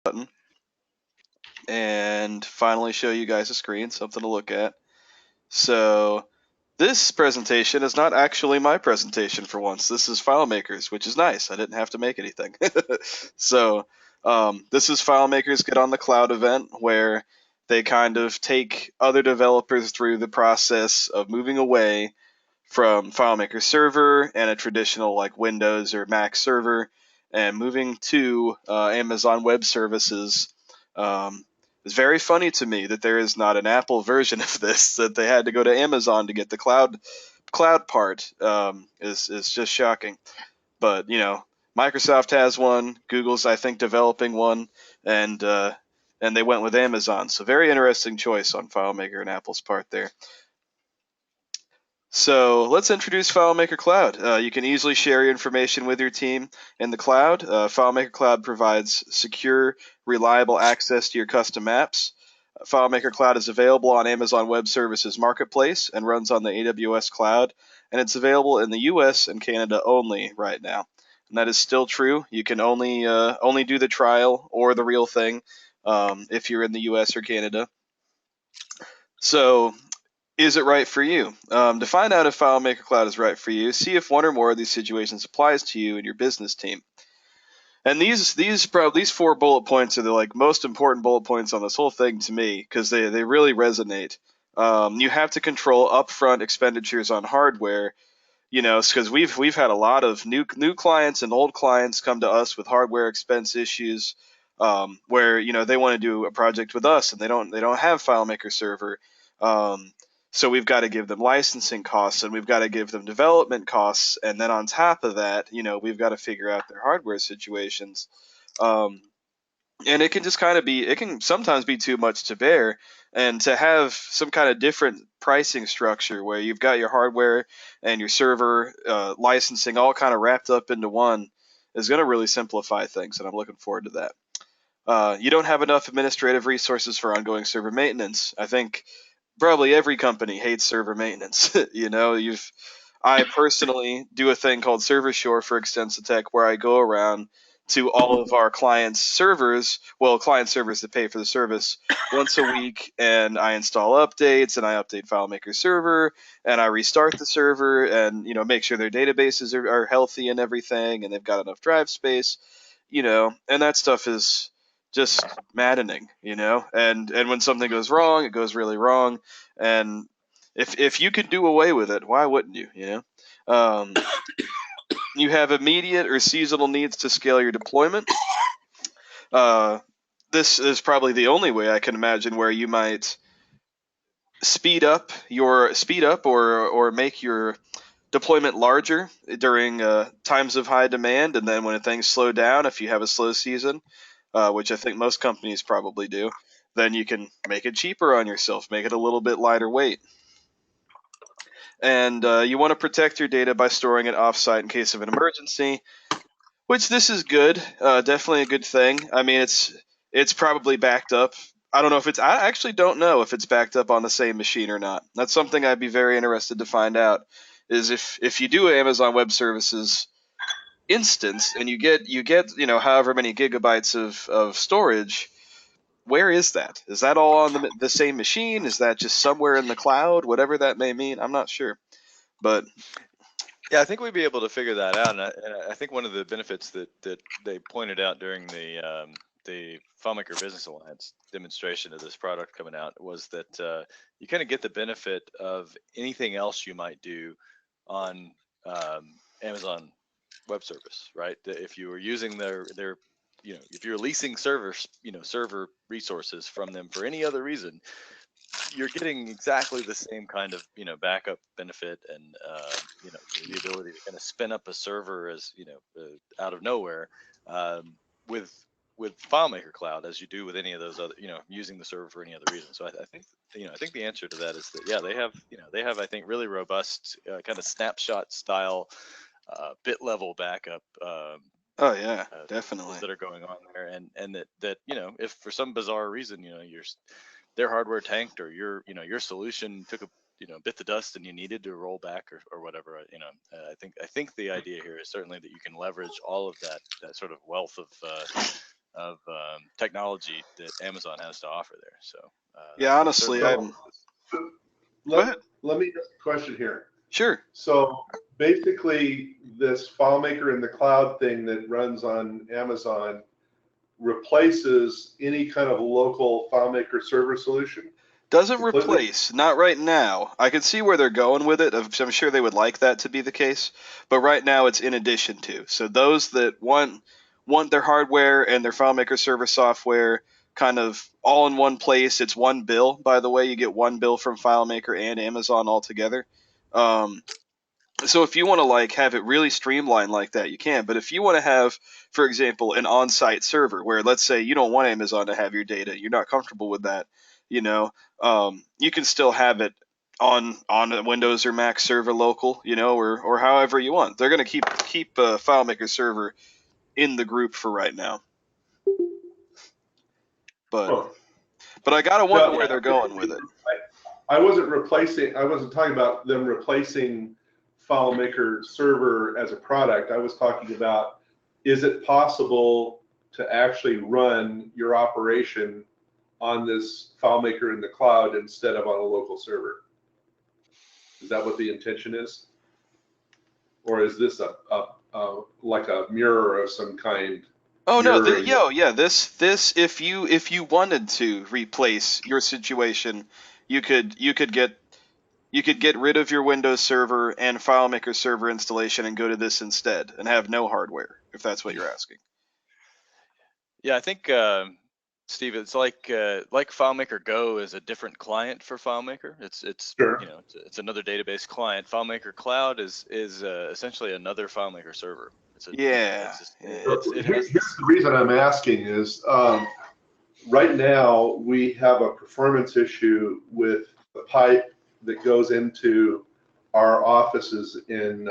button and finally show you guys a screen, something to look at. So this presentation is not actually my presentation for once. This is FileMaker's, which is nice. I didn't have to make anything. So this is FileMaker's Get on the Cloud event, where they kind of take other developers through the process of moving away from FileMaker server and a traditional like Windows or Mac server and moving to Amazon Web Services. It's very funny to me that there is not an Apple version of this, that they had to go to Amazon to get the cloud part. Is just shocking. But Microsoft has one, Google's I think developing one, and they went with Amazon. So very interesting choice on FileMaker and Apple's part there. So let's introduce FileMaker Cloud. You can easily share your information with your team in the cloud. FileMaker Cloud provides secure, reliable access to your custom apps. FileMaker Cloud is available on Amazon Web Services Marketplace and runs on the AWS Cloud, and it's available in the US and Canada only right now. And that is still true. You can only do the trial or the real thing if you're in the US or Canada. So is it right for you? To find out if FileMaker Cloud is right for you, see if one or more of these situations applies to you and your business team. And these 4 bullet points are the most important bullet points on this whole thing to me, because they really resonate. You have to control upfront expenditures on hardware, because we've had a lot of new clients and old clients come to us with hardware expense issues, where they want to do a project with us and they don't have FileMaker server. So we've got to give them licensing costs and we've got to give them development costs, and then on top of that, we've got to figure out their hardware situations. And it can just it can sometimes be too much to bear. And to have some kind of different pricing structure where you've got your hardware and your server licensing all kind of wrapped up into one is going to really simplify things, and I'm looking forward to that. You don't have enough administrative resources for ongoing server maintenance. I think probably every company hates server maintenance. I personally do a thing called Server Shore for Extensitech, where I go around to all of our clients' servers, client servers that pay for the service, once a week, and I install updates and I update FileMaker server and I restart the server and make sure their databases are healthy and everything and they've got enough drive space, and that stuff is just maddening, and when something goes wrong, it goes really wrong, and if you could do away with it, why wouldn't you? You have immediate or seasonal needs to scale your deployment. This is probably the only way I can imagine where you might speed up or make your deployment larger during times of high demand, and then when things slow down, if you have a slow season, which I think most companies probably do, then you can make it cheaper on yourself, make it a little bit lighter weight. And you want to protect your data by storing it offsite in case of an emergency, which this is good, definitely a good thing. I mean, it's probably backed up. I actually don't know if it's backed up on the same machine or not. That's something I'd be very interested to find out, is if you do Amazon Web Services instance and you get however many gigabytes of storage, where is that? Is that all on the same machine? Is that just somewhere in the cloud? Whatever that may mean, I'm not sure. But yeah, I think we'd be able to figure that out, and I think one of the benefits that they pointed out during the FileMaker Business Alliance demonstration of this product coming out was that you kind of get the benefit of anything else you might do on Amazon Web Service, right? If you were using their if you're leasing server resources from them for any other reason, you're getting exactly the same kind of backup benefit and the ability to kind of spin up a server as out of nowhere with FileMaker Cloud as you do with any of those other using the server for any other reason. So I think I think the answer to that is that they have I think really robust kind of snapshot style bit level backup. Oh yeah, definitely. That are going on there, and that if for some bizarre reason their hardware tanked or your solution took a bit the dust and you needed to roll back or whatever, I think the idea here is certainly that you can leverage all of that sort of wealth technology that Amazon has to offer there. So Yeah, that's honestly, certainly. I'm. Go let ahead. let me ask a question here. Sure. So basically, this FileMaker in the cloud thing that runs on Amazon replaces any kind of local FileMaker server solution Doesn't completely? replace, not right now. I can see where they're going with it. I'm sure they would like that to be the case, but right now it's in addition to. So those that want their hardware and their FileMaker server software kind of all in one place. It's one bill, by the way. You get one bill from FileMaker and Amazon all together. Um, so if you want to like have it really streamlined like that, you can. But if you want to have, for example, an on-site server where, let's say, you don't want Amazon to have your data, you're not comfortable with that, you know, you can still have it on a Windows or Mac server local, or however you want. They're gonna keep FileMaker server in the group for right now, but Huh. I gotta wonder No, where they're going with it. I wasn't replacing. I wasn't talking about them replacing FileMaker server as a product. I was talking about, is it possible to actually run your operation on this FileMaker in the cloud instead of on a local server? Is that what the intention is? Or is this a like a mirror of some kind, Oh no, mirroring what? yeah, this if you wanted to replace your situation, you could get rid of your Windows server and FileMaker server installation and go to this instead and have no hardware, if that's what you're asking. Yeah, I think Steve, it's like FileMaker Go is a different client for FileMaker. It's Sure. it's another database client. FileMaker Cloud is essentially another FileMaker server. It's a Yeah, it's just, yeah. it has Here's the reason I'm asking is, right now we have a performance issue with the pipe that goes into our offices in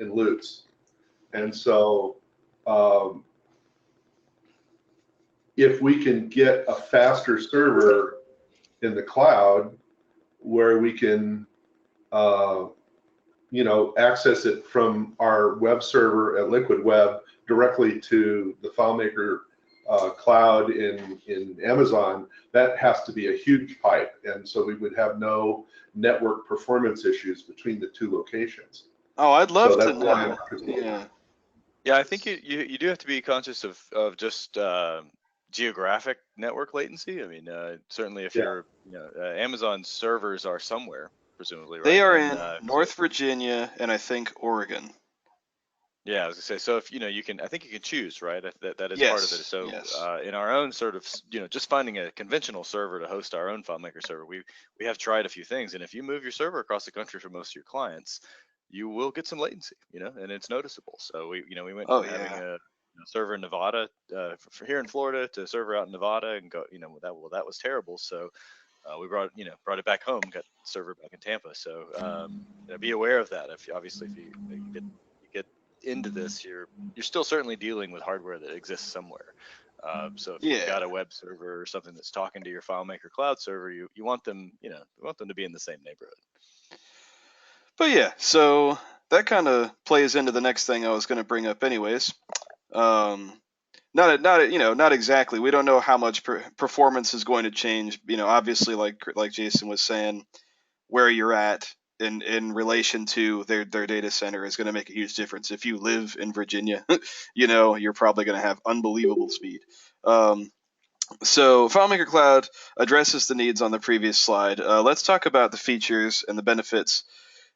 Lutz. And so if we can get a faster server in the cloud where we can access it from our web server at Liquid Web directly to the FileMaker cloud in Amazon, that has to be a huge pipe. And so we would have no network performance issues between the two locations. Oh, I'd So love to that's why I'm know. interested. Yeah. Yeah, I think you do have to be conscious of just geographic network latency. I mean, certainly if Yeah. you're, Amazon servers are somewhere, presumably, They right? are And in North Virginia and I think Oregon. yeah, I was gonna say, so if you can, I think you can choose, right? That is part of it. Yes, So yes. in our own sort of, just finding a conventional server to host our own FileMaker server, we have tried a few things, and if you move your server across the country for most of your clients, you will get some latency, and it's noticeable. So we went Oh from having yeah. a server in Nevada for here in Florida to a server out in Nevada, and that was terrible. So we brought it back home, got the server back in Tampa. So be aware of that. Obviously if you get into this, you're still certainly dealing with hardware that exists somewhere. So if you've Yeah. got a web server or something that's talking to your FileMaker cloud server, you want them to be in the same neighborhood. But yeah, so that kind of plays into the next thing I was going to bring up anyways. Um not exactly. We don't know how much performance is going to change. Obviously, like Jason was saying, where you're at in relation to their data center is going to make a huge difference. If you live in Virginia, you're probably going to have unbelievable speed. So FileMaker Cloud addresses the needs on the previous slide. Let's talk about the features and the benefits.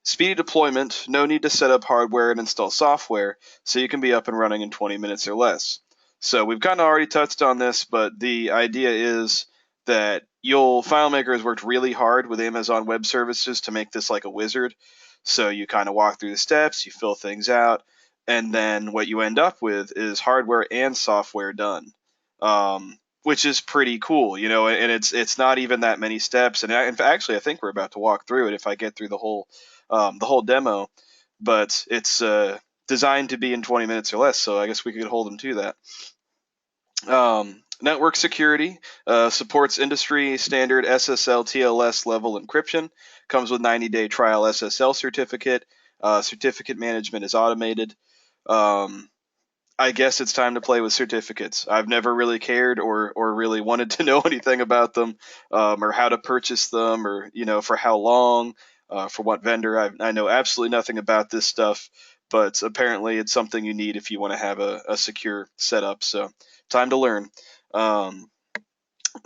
Speedy deployment, no need to set up hardware and install software, so you can be up and running in 20 minutes or less. So we've kind of already touched on this, but the idea is that FileMaker has worked really hard with Amazon Web Services to make this like a wizard. So you kind of walk through the steps, you fill things out, and then what you end up with is hardware and software done, which is pretty cool, and it's not even that many steps. And actually, I think we're about to walk through it if I get through the whole demo, but it's designed to be in 20 minutes or less, so I guess we could hold them to that. Network security supports industry standard SSL TLS level encryption, comes with 90-day trial SSL certificate. Certificate management is automated. I guess it's time to play with certificates. I've never really cared or really wanted to know anything about them, or how to purchase them, or for how long, for what vendor. I know absolutely nothing about this stuff, but apparently it's something you need if you want to have a secure setup. So time to learn. Um,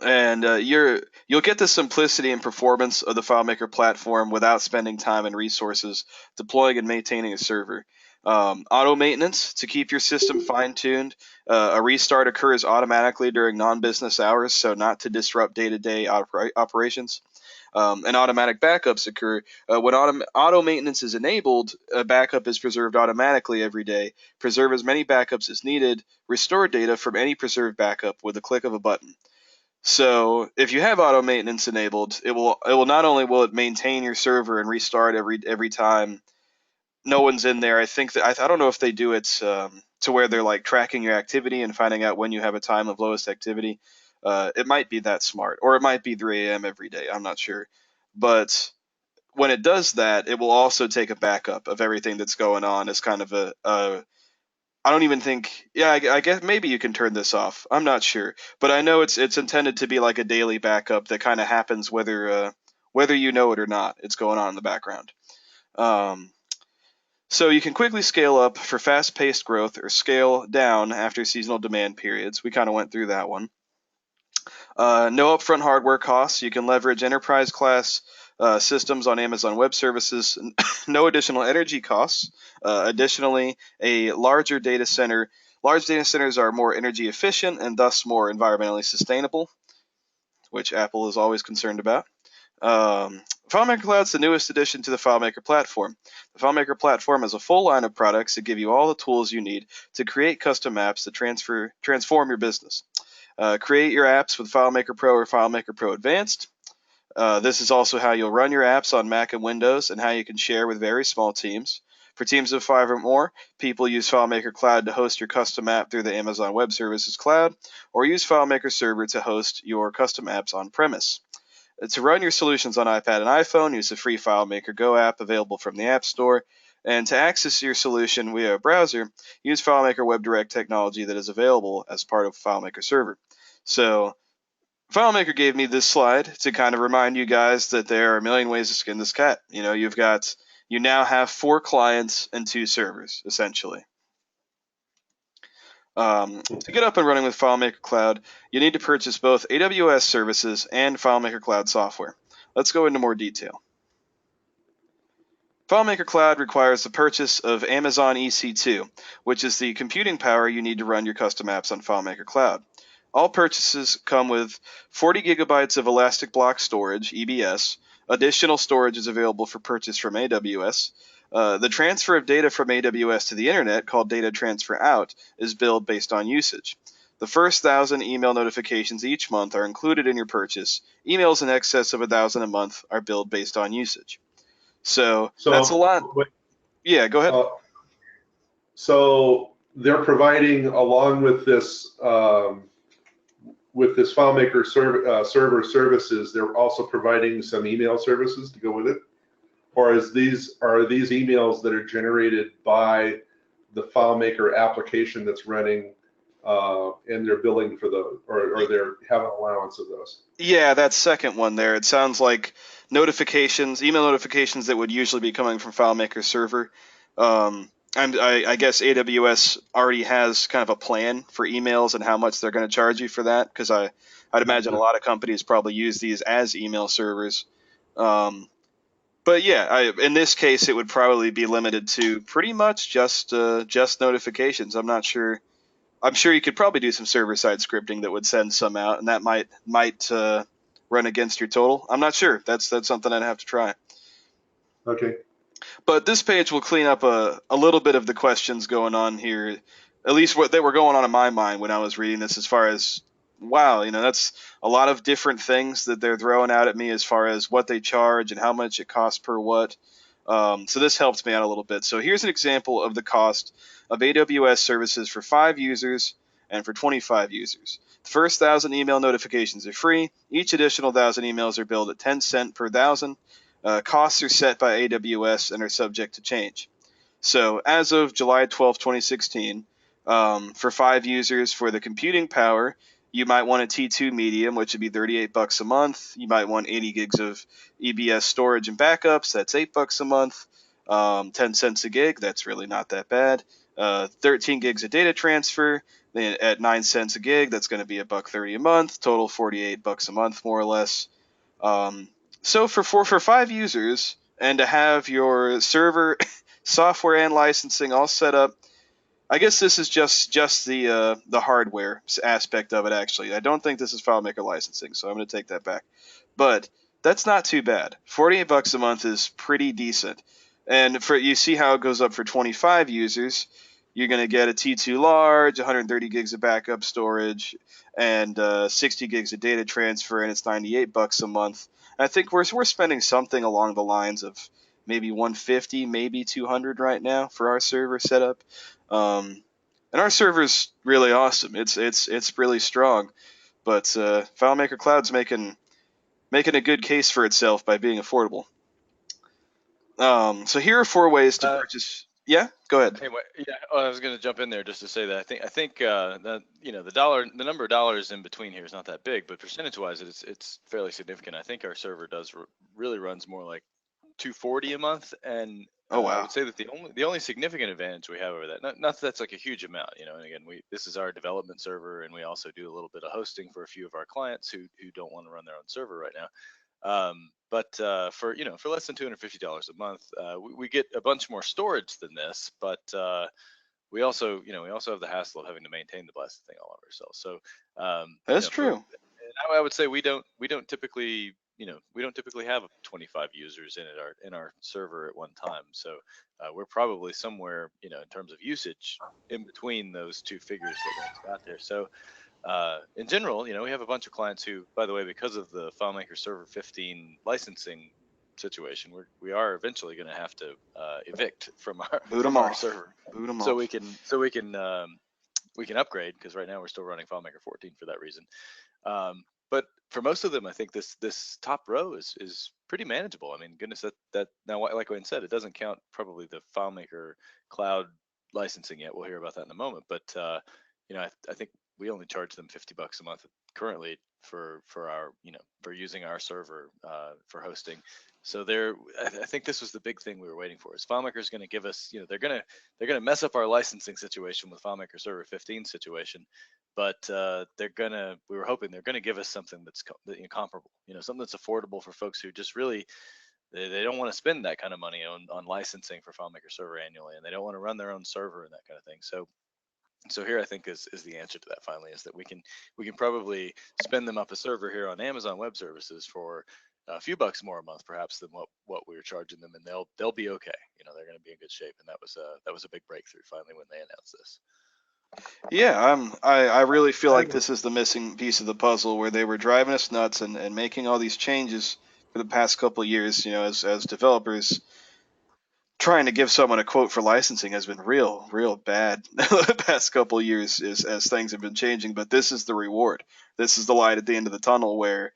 and you'll get the simplicity and performance of the FileMaker platform without spending time and resources deploying and maintaining a server. Auto maintenance to keep your system fine-tuned. A restart occurs automatically during non-business hours, so not to disrupt day-to-day operations. And automatic backups occur. When auto maintenance is enabled, a backup is preserved automatically every day. Preserve as many backups as needed. Restore data from any preserved backup with a click of a button. So if you have auto maintenance enabled, it will not only will it maintain your server and restart every time no one's in there. I think that I don't know if they do it to where they're like tracking your activity and finding out when you have a time of lowest activity. It might be that smart, or it might be 3 a.m. every day. I'm not sure, but when it does that, it will also take a backup of everything that's going on as kind of a I don't even think. Yeah, I guess maybe you can turn this off. I'm not sure, but I know it's intended to be like a daily backup that kind of happens whether you know it or not. It's going on in the background. Um, so you can quickly scale up for fast-paced growth or scale down after seasonal demand periods. We kind of went through that one. No upfront hardware costs. You can leverage enterprise class systems on Amazon Web Services. No additional energy costs. Additionally, a larger data center. Large data centers are more energy efficient and thus more environmentally sustainable, which Apple is always concerned about. FileMaker Cloud is the newest addition to the FileMaker platform. The FileMaker platform has a full line of products that give you all the tools you need to create custom apps that transform your business. Create your apps with FileMaker Pro or FileMaker Pro Advanced. This is also how you'll run your apps on Mac and Windows and how you can share with very small teams. For teams of 5 or more, people use FileMaker Cloud to host your custom app through the Amazon Web Services cloud, or use FileMaker Server to host your custom apps on premise. To run your solutions on iPad and iPhone, use the free FileMaker Go app available from the App Store. And to access your solution via a browser, use FileMaker WebDirect technology that is available as part of FileMaker Server. So FileMaker gave me this slide to kind of remind you guys that there are a million ways to skin this cat. You now have 4 clients and 2 servers, essentially. To get up and running with FileMaker Cloud, you need to purchase both AWS services and FileMaker Cloud software. Let's go into more detail. FileMaker Cloud requires the purchase of Amazon EC2, which is the computing power you need to run your custom apps on FileMaker Cloud. All purchases come with 40 gigabytes of elastic block storage, EBS. Additional storage is available for purchase from AWS. The transfer of data from AWS to the internet, called data transfer out, is billed based on usage. The first 1,000 email notifications each month are included in your purchase. Emails in excess of 1,000 a month are billed based on usage. So that's a lot. Yeah, go ahead. So they're providing, along with this FileMaker server services, they're also providing some email services to go with it? Or are these emails that are generated by the FileMaker application that's running, and they're billing for those, or they're having allowance of those? Yeah, that second one there. It sounds like email notifications that would usually be coming from FileMaker server. I guess AWS already has kind of a plan for emails and how much they're going to charge you for that, because I'd imagine a lot of companies probably use these as email servers. But yeah, in this case, it would probably be limited to pretty much just notifications. I'm not sure. I'm sure you could probably do some server-side scripting that would send some out, and that might run against your total. I'm not sure. That's something I'd have to try. Okay. But this page will clean up a little bit of the questions going on here, at least what they were going on in my mind when I was reading this, as far as, wow, that's a lot of different things that they're throwing out at me as far as what they charge and how much it costs per what. So this helps me out a little bit. So here's an example of the cost of AWS services for 5 users and for 25 users. The first 1,000 email notifications are free. Each additional 1,000 emails are billed at 10 cents per 1,000. Costs are set by AWS and are subject to change. So as of July 12, 2016, For 5 users for the computing power, you might want a T2 medium, which would be $38 a month. You might want 80 gigs of EBS storage and backups. That's $8 a month. 10 cents a gig. That's really not that bad. 13 gigs of data transfer at 9 cents a gig. That's going to be $1.30 a month. Total $48 a month, more or less. So for 5 users and to have your server, software, and licensing all set up, I guess this is just the hardware aspect of it. Actually, I don't think this is FileMaker licensing, so I'm going to take that back. But that's not too bad. $48 a month is pretty decent, and for you see how it goes up for 25 users. You're going to get a T2 large, 130 gigs of backup storage, and 60 gigs of data transfer, and it's $98 a month. And I think we're spending something along the lines of maybe 150, maybe 200 right now for our server setup. And our server's really awesome. It's really strong, but FileMaker Cloud's making a good case for itself by being affordable. So here are 4 ways to purchase. Yeah, go ahead. Anyway, yeah, I was going to jump in there just to say that I think that the number of dollars in between here is not that big, but percentage-wise, it's fairly significant. I think our server really runs more like $240 a month, and Oh wow. I would say that the only significant advantage we have over that, not that that's like a huge amount, and again, this is our development server, and we also do a little bit of hosting for a few of our clients who don't want to run their own server right now. But for less than $250 a month, we get a bunch more storage than this, but we also have the hassle of having to maintain the blasted thing all over ourselves. So That's true. I would say we don't typically have 25 users in our server at one time. So we're probably somewhere in terms of usage in between those two figures that Lance got there. So in general, we have a bunch of clients who, by the way, because of the FileMaker Server 15 licensing situation, we are eventually going to have to evict from our server, so we can upgrade, because right now we're still running FileMaker 14 for that reason. But for most of them, I think this top row is pretty manageable. I mean, goodness, that now, like Wayne said, it doesn't count probably the FileMaker Cloud licensing yet. We'll hear about that in a moment. But I think we only charge them $50 a month currently for our for using our server for hosting. So I think this was the big thing we were waiting for. Is FileMaker is going to give us, they're going to mess up our licensing situation with FileMaker Server 15 situation, but we were hoping they're going to give us something that's comparable, something that's affordable for folks who just really they don't want to spend that kind of money on licensing for FileMaker Server annually, and they don't want to run their own server and that kind of thing. So here I think is the answer to that finally, is that we can probably spend them up a server here on Amazon Web Services for a few bucks more a month perhaps than what we were charging them, and they'll be okay. They're going to be in good shape, and that was a big breakthrough finally when they announced this. Yeah, I really feel like this is the missing piece of the puzzle, where they were driving us nuts and making all these changes for the past couple of years. As developers, trying to give someone a quote for licensing has been real bad the past couple of years as things have been changing. But this is the reward. This is the light at the end of the tunnel, where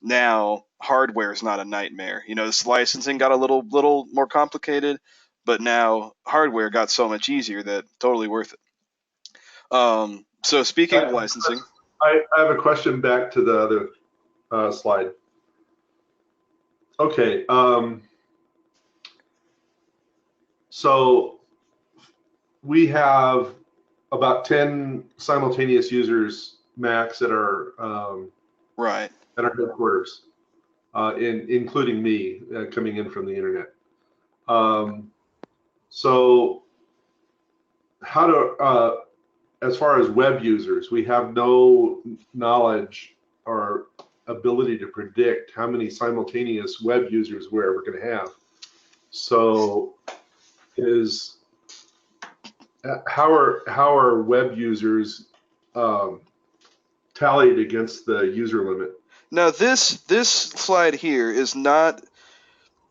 now hardware is not a nightmare. This licensing got a little more complicated, but now hardware got so much easier that totally worth it. So speaking of licensing, I have a question back to the other slide. Okay. So we have about 10 simultaneous users max at our right at our headquarters, including me coming in from the internet. So how to as far as web users, we have no knowledge or ability to predict how many simultaneous web users we're ever going to have. So how are web users tallied against the user limit? Now this slide here is not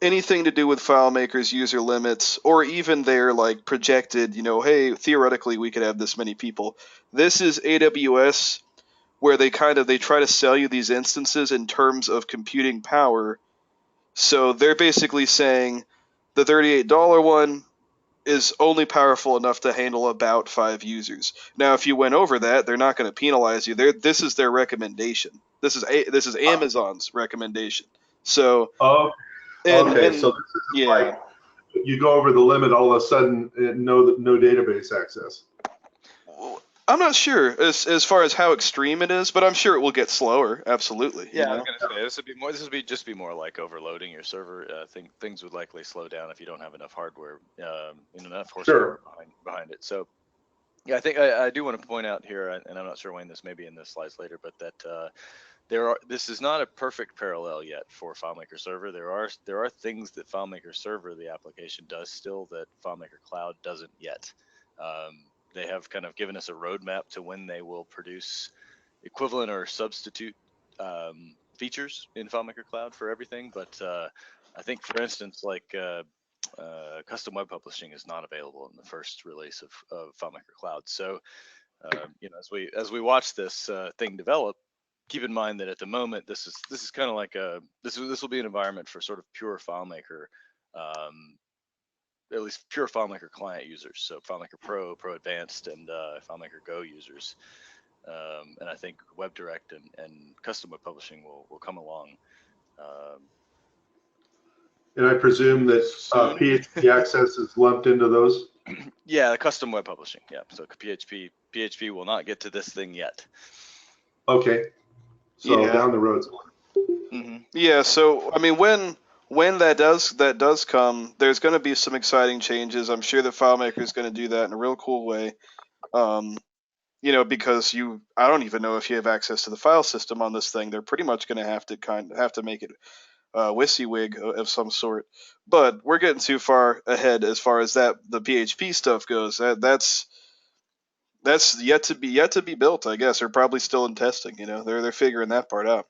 anything to do with FileMaker's user limits, or even their projected, hey, theoretically we could have this many people. This is AWS, where they try to sell you these instances in terms of computing power. So they're basically saying the $38 one, is only powerful enough to handle about 5 users. Now, if you went over that, they're not going to penalize you. This is their recommendation. This is Amazon's recommendation. So, Oh, okay. So this isn't yeah. like you go over the limit, all of a sudden, no database access. I'm not sure as far as how extreme it is, but I'm sure it will get slower. Absolutely. Yeah, you know? I was gonna say this would be just more like overloading your server. I think things would likely slow down if you don't have enough hardware, enough horsepower behind it. So, yeah, I think I do want to point out here, and I'm not sure, Wayne, this may be in the slides later, but that this is not a perfect parallel yet for FileMaker Server. There are things that FileMaker Server, the application, does still that FileMaker Cloud doesn't yet. They have kind of given us a roadmap to when they will produce equivalent or substitute features in FileMaker Cloud for everything. But I think, for instance, like custom web publishing is not available in the first release of FileMaker Cloud. So, as we watch this thing develop, keep in mind that at the moment this is kind of like this will be an environment for sort of pure FileMaker, at least pure FileMaker client users. So FileMaker Pro, Pro Advanced, and FileMaker Go users. And I think WebDirect and custom web publishing will come along. And I presume that PHP access is lumped into those? Yeah, custom web publishing. Yeah, so PHP will not get to this thing yet. Okay, so Yeah. down the road. Mm-hmm. Yeah. So I mean, when that does come, there's going to be some exciting changes. I'm sure the FileMaker is going to do that in a real cool way. Because I don't even know if you have access to the file system on this thing. They're pretty much going to have to make it WYSIWYG of some sort. But we're getting too far ahead as far as the PHP stuff goes. That's yet to be built, I guess, or probably still in testing. They're figuring that part out.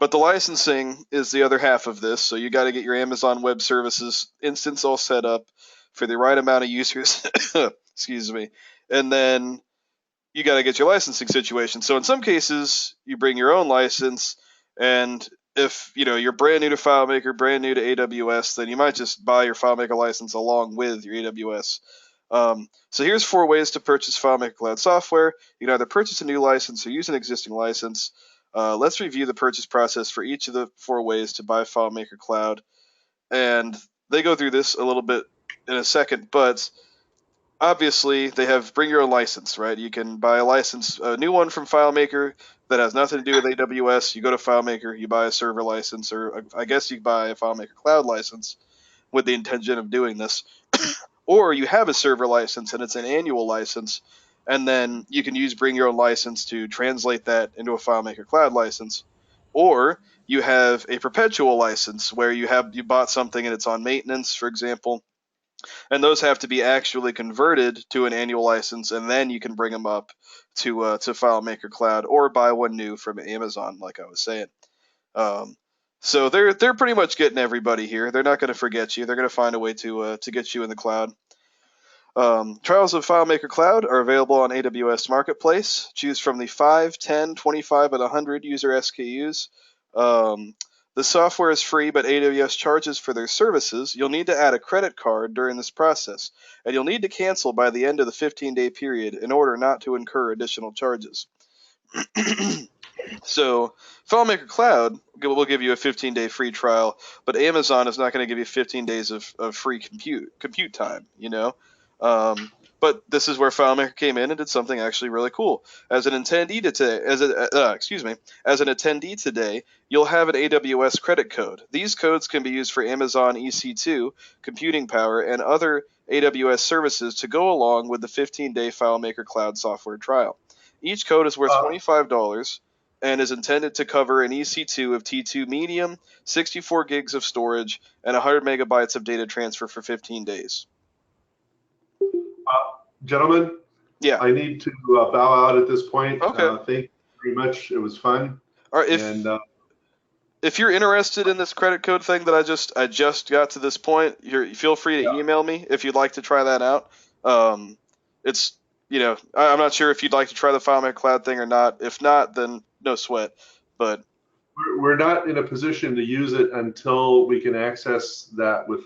But the licensing is the other half of this. So you got to get your Amazon Web Services instance all set up for the right amount of users. Excuse me. And then you got to get your licensing situation. So in some cases, you bring your own license, and if you're brand new to FileMaker, brand new to AWS, then you might just buy your FileMaker license along with your AWS. So here's 4 ways to purchase FileMaker Cloud software. You can either purchase a new license or use an existing license. Let's review the purchase process for each of the 4 ways to buy FileMaker Cloud, and they go through this a little bit in a second, but obviously they have bring your own license, right? You can buy a new one from FileMaker that has nothing to do with AWS. You go to FileMaker, you buy a server license, or I guess you buy a FileMaker Cloud license with the intention of doing this. Or you have a server license and it's an annual license, and then you can use bring your own license to translate that into a FileMaker Cloud license. Or you have a perpetual license where you bought something and it's on maintenance, for example, and those have to be actually converted to an annual license, and then you can bring them up to FileMaker Cloud or buy one new from Amazon, like I was saying. So they're pretty much getting everybody here. They're not going to forget you. They're going to find a way to get you in the cloud. Trials of FileMaker Cloud are available on AWS Marketplace. Choose from the 5, 10, 25, and 100 user SKUs. The software is free, but AWS charges for their services. You'll need to add a credit card during this process, and you'll need to cancel by the end of the 15-day period in order not to incur additional charges. So FileMaker Cloud will give you a 15-day free trial, but Amazon is not going to give you 15 days of free compute time, but this is where FileMaker came in and did something actually really cool. As an attendee today, you'll have an AWS credit code. These codes can be used for Amazon EC2, computing power, and other AWS services to go along with the 15-day FileMaker Cloud software trial. Each code is worth $25 and is intended to cover an EC2 of T2 medium, 64 gigs of storage, and 100 megabytes of data transfer for 15 days. Gentlemen, yeah, I need to bow out at this point. Okay. Thank you very much. It was fun. All right, if you're interested in this credit code thing that I just got to this point, feel free to email me if you'd like to try that out. It's I'm not sure if you'd like to try the FileMaker Cloud thing or not. If not, then no sweat. But we're not in a position to use it until we can access that with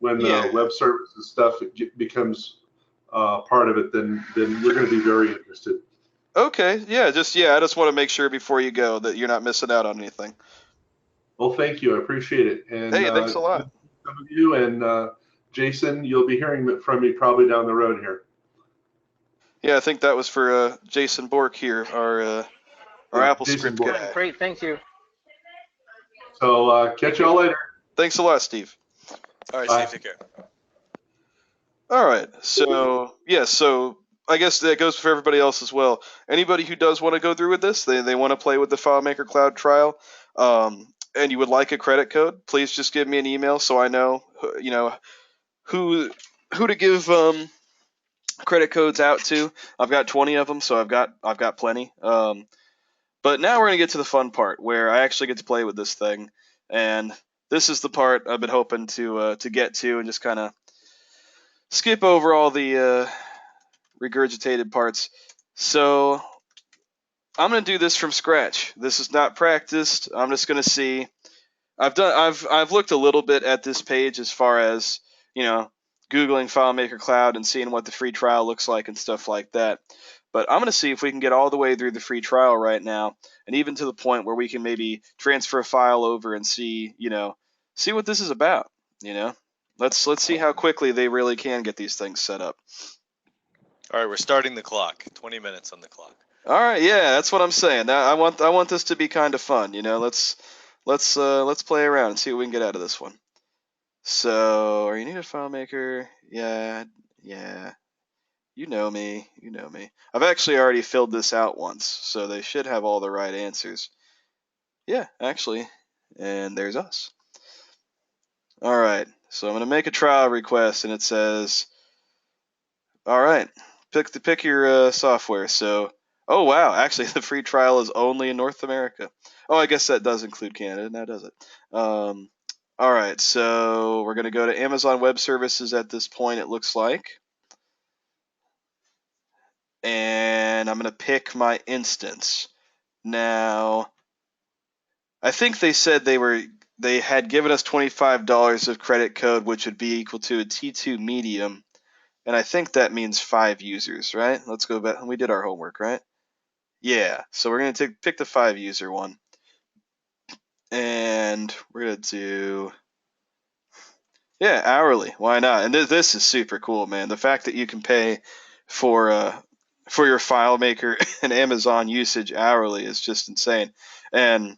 when Yeah. web services stuff becomes part of it, then we're going to be very interested. Okay. Yeah. I just want to make sure before you go that you're not missing out on anything. Well, thank you. I appreciate it. And Hey, thanks a lot. some of you and Jason, you'll be hearing from me probably down the road here. Yeah, I think that was for Jason Bork here, our Apple Jason script Bork. guy. Great, thank you. So catch y'all later. Thanks a lot, Steve. All right, Bye. Steve, take care. All right. So yeah, so I guess that goes for everybody else as well. Anybody who does want to go through with this, they want to play with the FileMaker Cloud trial, and you would like a credit code, please just give me an email so I know, who to give credit codes out to. I've got 20 of them, so I've got plenty. But now we're gonna get to the fun part where I actually get to play with this thing, and this is the part I've been hoping to get to and just kind of skip over all the regurgitated parts. So I'm gonna do this from scratch. This is not practiced. I'm just gonna see. I've looked a little bit at this page as far as, Googling FileMaker Cloud and seeing what the free trial looks like and stuff like that. But I'm gonna see if we can get all the way through the free trial right now, and even to the point where we can maybe transfer a file over and see what this is about. Let's see how quickly they really can get these things set up. All right, we're starting the clock. 20 minutes on the clock. All right, yeah, that's what I'm saying. I want this to be kind of fun. Let's play around and see what we can get out of this one. So, are you need a FileMaker? Yeah. You know me. I've actually already filled this out once, so they should have all the right answers. Yeah, actually, and there's us. All right, so I'm gonna make a trial request, and it says, all right, pick your software. So, oh wow, actually the free trial is only in North America. Oh, I guess that does include Canada now, does it? All right, so we're gonna go to Amazon Web Services at this point, it looks like. And I'm gonna pick my instance. Now, I think they said they had given us $25 of credit code, which would be equal to a T2 medium. And I think that means 5 users, right? Let's go back. We did our homework, right? Yeah. So we're going to pick the 5 user one. And we're going to do, yeah, hourly. Why not? And this is super cool, man. The fact that you can pay for your FileMaker and Amazon usage hourly is just insane. And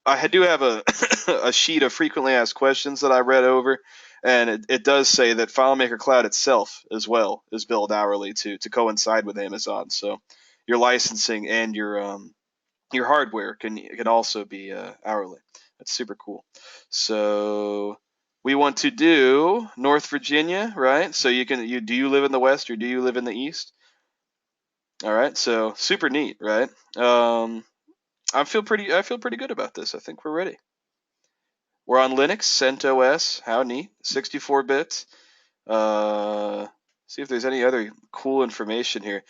I do have a, a sheet of frequently asked questions that I read over, and it does say that FileMaker Cloud itself as well is billed hourly to coincide with Amazon. So your licensing and your hardware can also be hourly. That's super cool. So we want to do North Virginia, right? So do you live in the West or do you live in the East? All right, so super neat, right? I feel pretty good about this. I think we're ready. We're on Linux, CentOS. How neat. 64 bits. See if there's any other cool information here.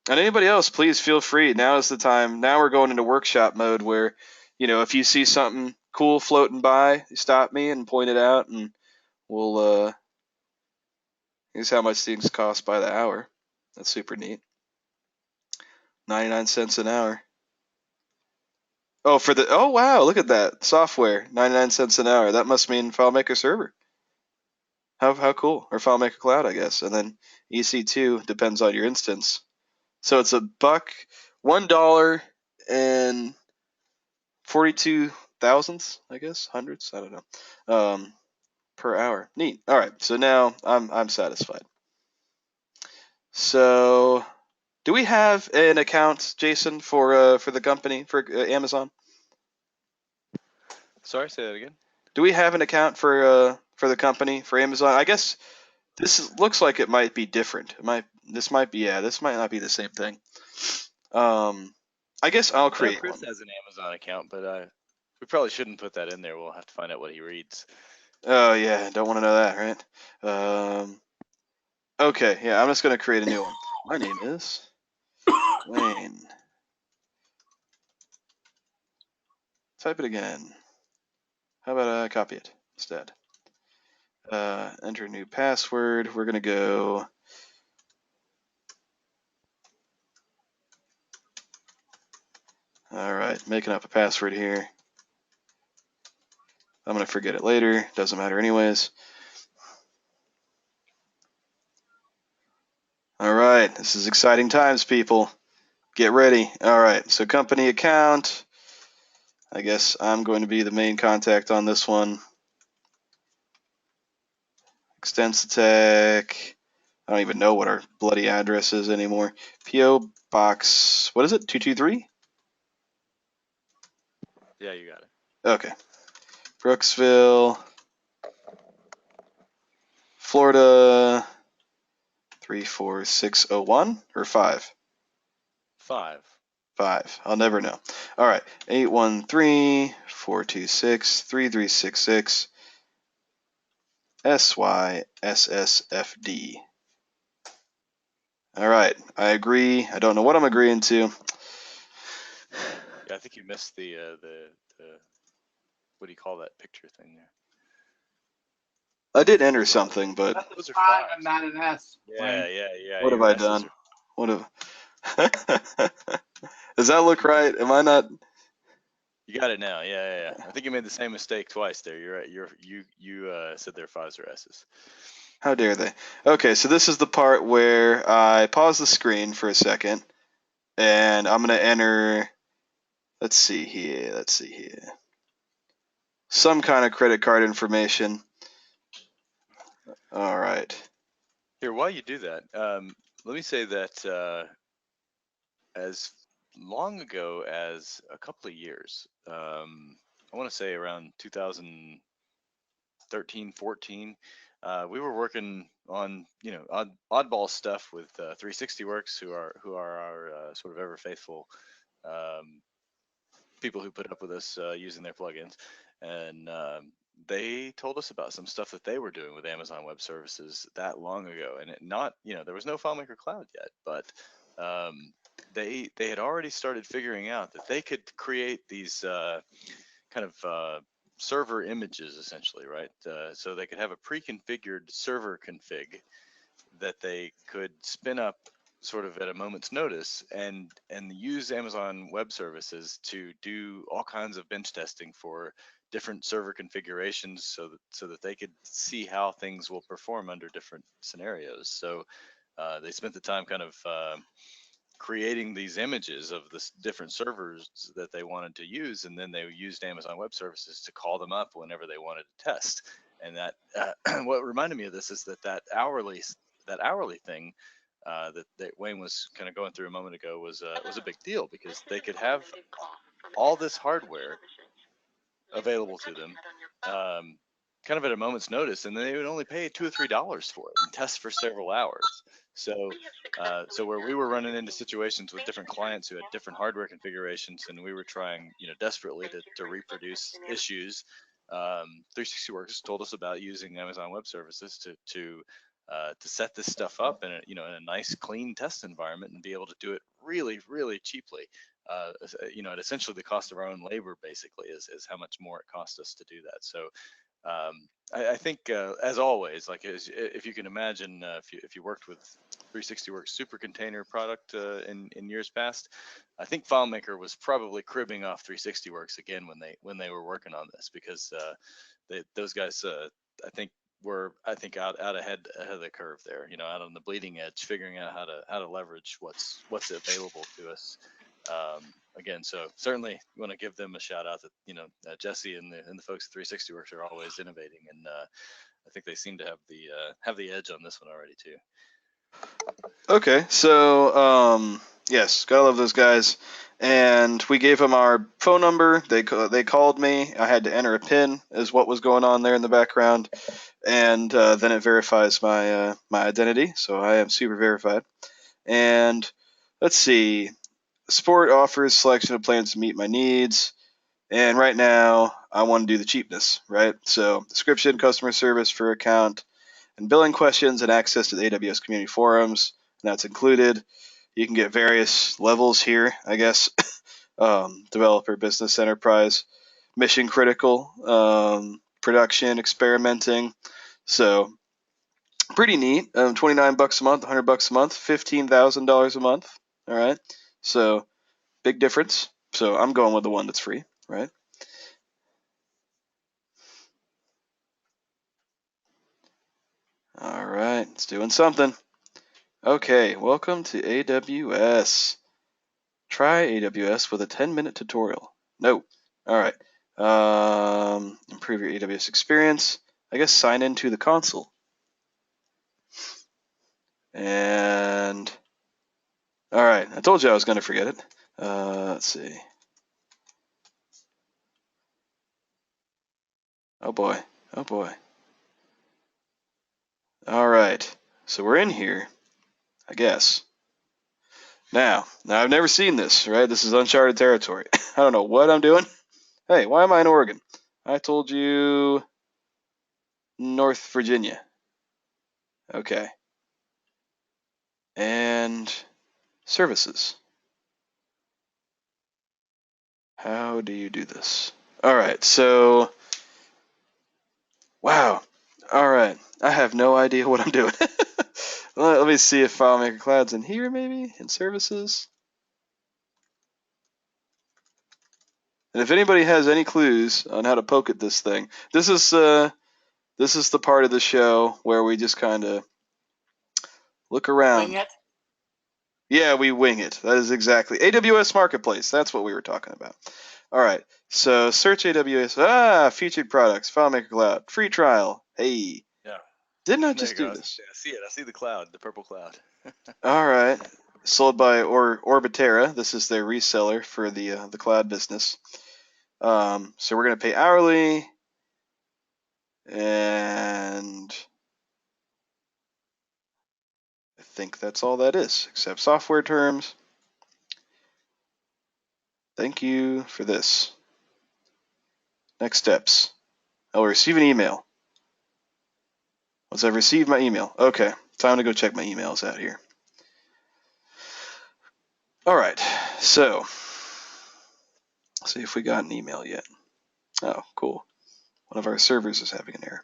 And anybody else, please feel free. Now is the time. Now we're going into workshop mode where, if you see something cool floating by, stop me and point it out, and we'll here's how much things cost by the hour. That's super neat. 99 cents an hour. Oh wow, look at that. Software, 99 cents an hour. That must mean FileMaker Server. How cool. Or FileMaker Cloud, I guess. And then EC2 depends on your instance. So it's $1 and 42 thousandths, I guess, hundreds, I don't know, per hour. Neat. All right, so now I'm satisfied. So, do we have an account, Jason, for the company, for Amazon? Sorry, say that again. Do we have an account for the company for Amazon? I guess looks like it might be different. This might not be the same thing. I guess I'll create Chris one. has an Amazon account, but we probably shouldn't put that in there. We'll have to find out what he reads. Oh yeah, don't want to know that, right? Okay, yeah, I'm just gonna create a new one. My name is Wayne. Type it again. How about I copy it instead? Enter new password. We're going to go all right, making up a password here. I'm going to forget it later. Doesn't matter anyways. All right, this is exciting times, people. Get ready. All right, so company account. I guess I'm going to be the main contact on this one. Extensitech. I don't even know what our bloody address is anymore. PO Box, what is it? 223? Yeah, you got it. Okay. Brooksville, Florida, 34601 or 5? 5. 5. I'll never know. All right. 813-426-3366 SYSSFD. All right. I agree. I don't know what I'm agreeing to. Yeah, I think you missed the what do you call that picture thing there? I did enter something, but Those are 5 5s. and not an S. Yeah. what have your I S's done? are- What have Does that look right? Am I not? You got it now. Yeah. I think you made the same mistake twice there. You're right. You said they're 5s or S's. How dare they? Okay, so this is the part where I pause the screen for a second, and I'm gonna enter. Let's see here. Some kind of credit card information. All right. Here, while you do that, let me say that as long ago as a couple of years, I want to say around 2013, 14, we were working on oddball stuff with 360 Works, who are our sort of ever faithful people who put up with us using their plugins, and they told us about some stuff that they were doing with Amazon Web Services that long ago, and there was no FileMaker Cloud yet, but they had already started figuring out that they could create these kind of server images, essentially, right? So they could have a pre-configured server config that they could spin up sort of at a moment's notice and use Amazon Web Services to do all kinds of bench testing for different server configurations so that they could see how things will perform under different scenarios. So they spent the time kind of creating these images of the different servers that they wanted to use, and then they used Amazon Web Services to call them up whenever they wanted to test. And that what reminded me of this is that hourly thing that Wayne was kind of going through a moment ago was a big deal, because they could have all this hardware available to them kind of at a moment's notice, and then they would only pay $2 or $3 for it and test for several hours. So where we were running into situations with different clients who had different hardware configurations, and we were trying desperately to reproduce issues, 360 Works told us about using Amazon Web Services to set this stuff up in a nice clean test environment and be able to do it really, really cheaply. At essentially the cost of our own labor, basically, is how much more it cost us to do that. So I think, as always, if you can imagine, if you worked with 360 Works super container product in years past, I think FileMaker was probably cribbing off 360 Works again when they were working on this, because those guys I think were out ahead of the curve there, out on the bleeding edge, figuring out how to leverage what's available to us. Again, so certainly want to give them a shout out that Jesse and the folks at 360 Works are always innovating, and I think they seem to have the edge on this one already too. Okay, so yes, gotta love those guys. And we gave them our phone number. They called me. I had to enter a PIN, is what was going on there in the background, and then it verifies my my identity. So I am super verified. And let's see, Sport offers selection of plans to meet my needs. And right now, I want to do the cheapness, right? So description, customer service for account, and billing questions, and access to the AWS community forums. And that's included. You can get various levels here, I guess. Developer, business, enterprise, mission critical, production, experimenting, So pretty neat. $29 a month, $100 a month, $15,000 a month. All right. So big difference. So I'm going with the one that's free, right? All right, it's doing something. Okay, welcome to AWS. Try AWS with a 10-minute tutorial. No. All right. Improve your AWS experience. I guess sign into the console. And all right, I told you I was going to forget it. Let's see. Oh boy. Oh boy. All right. So we're in here, I guess. Now I've never seen this, right? This is uncharted territory. I don't know what I'm doing. Hey, why am I in Oregon? I told you North Virginia. Okay. And services. How do you do this? All right, so, wow. All right, I have no idea what I'm doing. Let me see if FileMaker Cloud's in here, maybe, in services. And if anybody has any clues on how to poke at this thing, this is the part of the show where we just kind of look around. Wing it? Yeah, we wing it. That is exactly. AWS Marketplace, that's what we were talking about. All right, so search AWS. Featured products, FileMaker Cloud, free trial. Hey. Yeah. Didn't I There just you do go. this? I see it. I see the cloud, the purple cloud. All right. Sold by Orbitera. This is their reseller for the cloud business. So we're gonna pay hourly, and I think that's all that is. Accept software terms. Thank you for this. Next steps. I'll receive an email. Once I've received my email. Okay, time to go check my emails out here. All right, so let's see if we got an email yet. Oh, cool. One of our servers is having an error.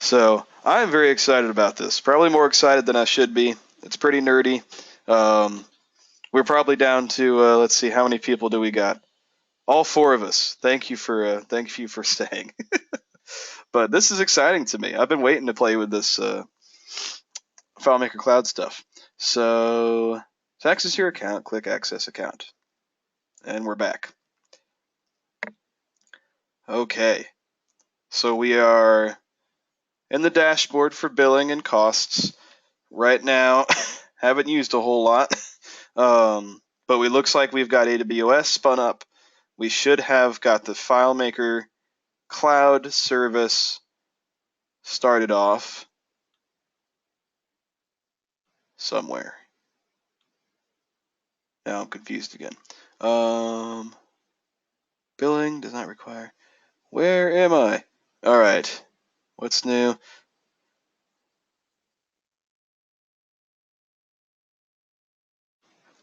So I'm very excited about this. Probably more excited than I should be. It's pretty nerdy. We're probably down to let's see, how many people do we got? All four of us. Thank you for staying. But this is exciting to me. I've been waiting to play with this FileMaker Cloud stuff. So to access your account, click Access Account, and we're back. Okay, so we are in the dashboard for billing and costs right now. Haven't used a whole lot. But it looks like we've got AWS spun up. We should have got the FileMaker Cloud service started off somewhere. Now I'm confused again. Billing does not require. Where am I? All right. What's new?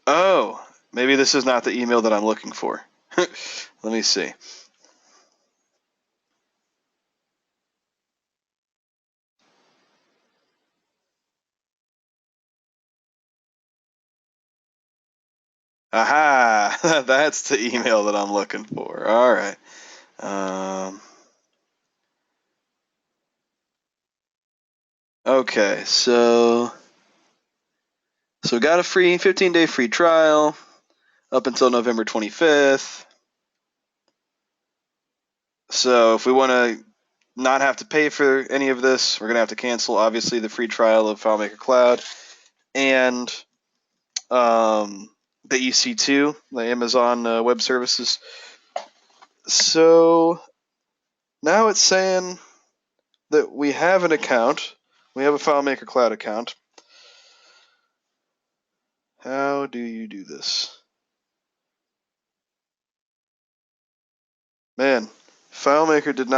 Oh, maybe this is not the email that I'm looking for. Let me see. Aha! That's the email that I'm looking for. All right. Okay, so we got a free 15-day free trial up until November 25th. So if we want to not have to pay for any of this, we're going to have to cancel, obviously, the free trial of FileMaker Cloud and the EC2, the Amazon Web Services. So now it's saying that we have an account. We have a FileMaker Cloud account. How do you do this? Man, FileMaker did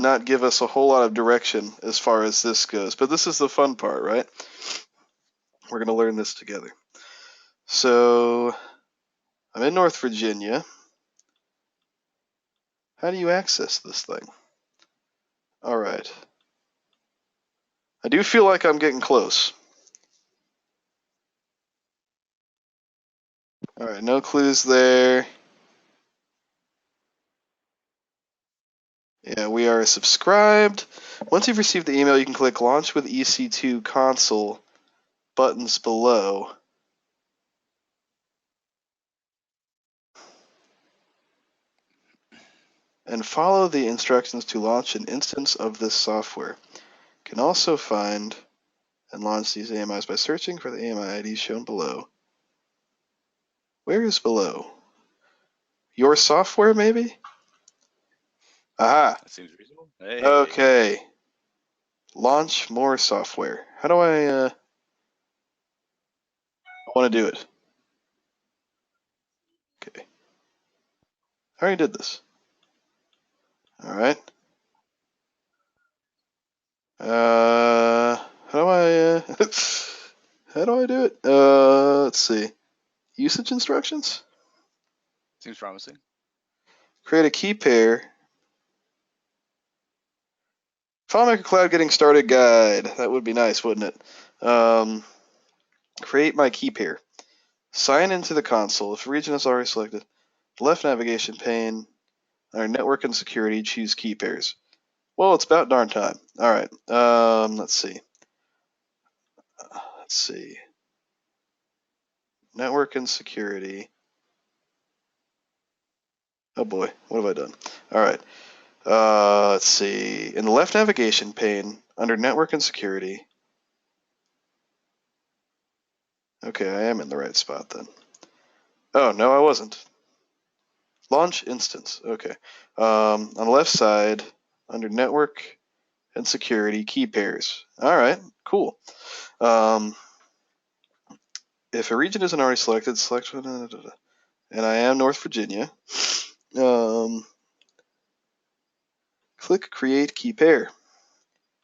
not give us a whole lot of direction as far as this goes, but this is the fun part, right? We're going to learn this together. So, I'm in North Virginia. How do you access this thing? All right. I do feel like I'm getting close. All right, no clues there. Yeah, we are subscribed. Once you've received the email, you can click Launch with EC2 Console buttons below. And follow the instructions to launch an instance of this software. You can also find and launch these AMIs by searching for the AMI ID shown below. Where is below? Your software, maybe? Aha. That seems reasonable. Hey. Okay. Launch more software. How do I want to do it? Okay. I already did this. All right. How do I how do I do it? Let's see. Usage instructions? Seems promising. Create a key pair. FileMaker Cloud Getting Started Guide. That would be nice, wouldn't it? Create my key pair. Sign into the console. If a region is already selected, the left navigation pane, under network and security, choose key pairs. Well, it's about darn time. All right. Let's see. Let's see. Network and security. Oh boy, what have I done? All right. Let's see. In the left navigation pane, under network and security. Okay, I am in the right spot then. Oh, no, I wasn't. Launch instance. Okay. On the left side, under network and security, key pairs. All right, cool. If a region isn't already selected, select one. And I am North Virginia. Click Create Key Pair.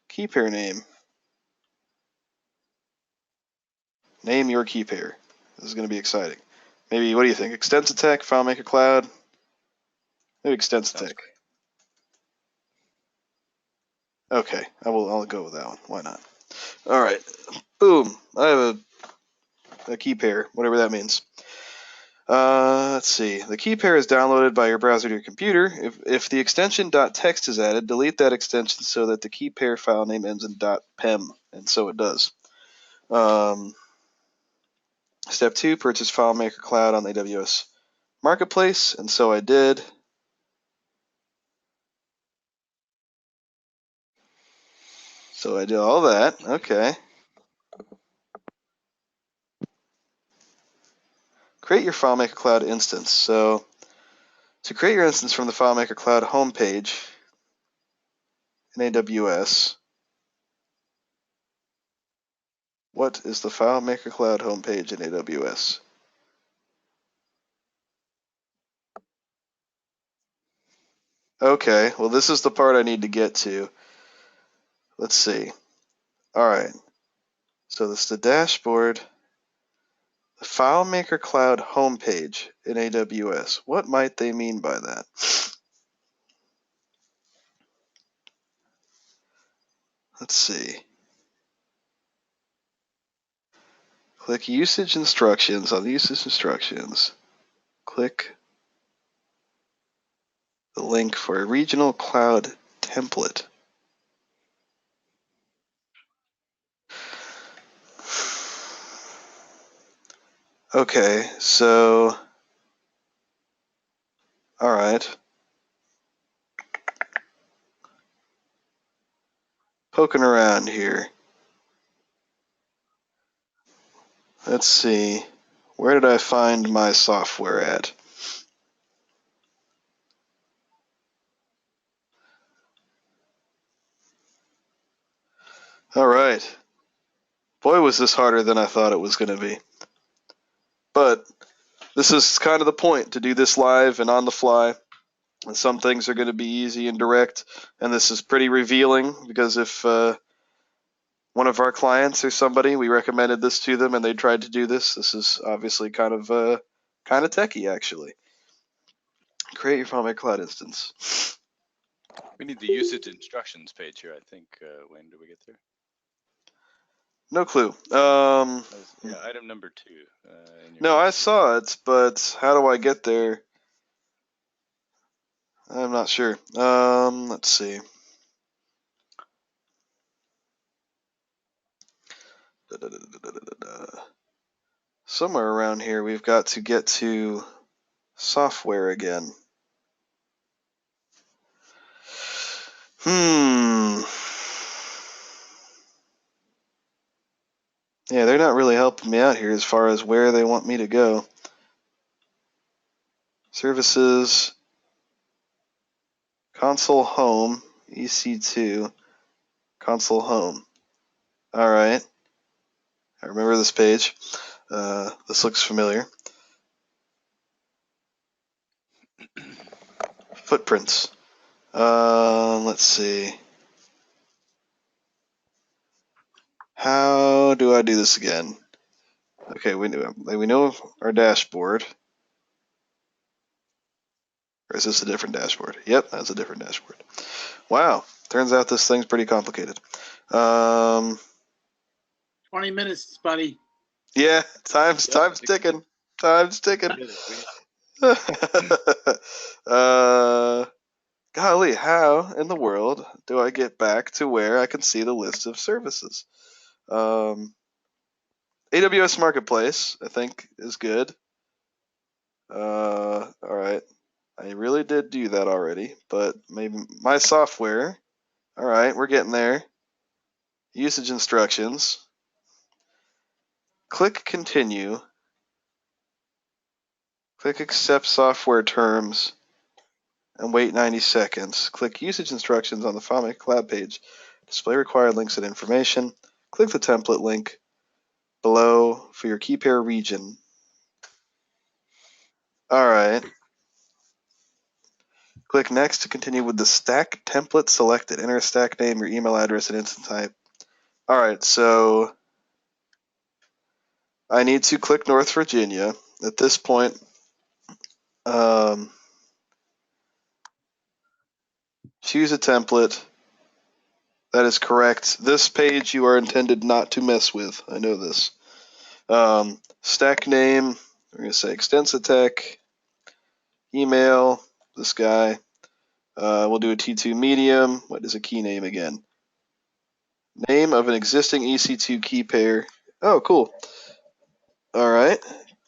Key pair name. Name your key pair. This is going to be exciting. Maybe, what do you think? Extensitech, FileMaker Cloud? Maybe Extensitech. Okay, I'll go with that one. Why not? All right. Boom. I have a key pair, whatever that means. Let's see. The key pair is downloaded by your browser to your computer. If the extension .text is added, delete that extension so that the key pair file name ends in .pem, and so it does. Step 2, purchase FileMaker Cloud on the AWS Marketplace, and so I did. So I did all that. Okay. Create your FileMaker Cloud instance. So to create your instance from the FileMaker Cloud homepage in AWS, what is the FileMaker Cloud homepage in AWS? Okay, well, this is the part I need to get to. Let's see. All right. So this is the dashboard. The FileMaker Cloud homepage in AWS. What might they mean by that? Let's see. Click usage instructions. On the usage instructions, click the link for a regional cloud template. Okay, so, all right. Poking around here. Let's see. Where did I find my software at? All right. Boy, was this harder than I thought it was going to be. But this is kind of the point, to do this live and on the fly. And some things are going to be easy and direct. And this is pretty revealing, because if one of our clients or somebody, we recommended this to them and they tried to do this, this is obviously kind of Kind of techy, actually. Create your FileMaker Cloud instance. We need the usage instructions page here, I think. When do we get there? No clue. Yeah, item number 2. No, I saw it, but how do I get there? I'm not sure. Let's see. Somewhere around here, we've got to get to software again. Yeah, they're not really helping me out here as far as where they want me to go. Services, console home, EC2, console home. All right. I remember this page. This looks familiar. Footprints. Let's see. How do I do this again? Okay, we know our dashboard. Or is this a different dashboard? Yep, that's a different dashboard. Wow, turns out this thing's pretty complicated. 20 minutes, buddy. Yeah, time's ticking. Time's ticking. Golly, how in the world do I get back to where I can see the list of services? AWS Marketplace, I think, is good. All right. I really did do that already, but maybe my software. All right, we're getting there. Usage instructions. Click continue. Click accept software terms and wait 90 seconds. Click usage instructions on the FileMaker Cloud page. Display required links and information. Click the template link below for your key pair region. All right. Click next to continue with the stack template selected. Enter a stack name, your email address, and instance type. All right, so I need to click North Virginia. At this point, choose a template. That is correct. This page you are intended not to mess with. I know this. Stack name, we're going to say Extensitech. Email, this guy. We'll do a T2 medium. What is a key name again? Name of an existing EC2 key pair. Oh, cool. All right.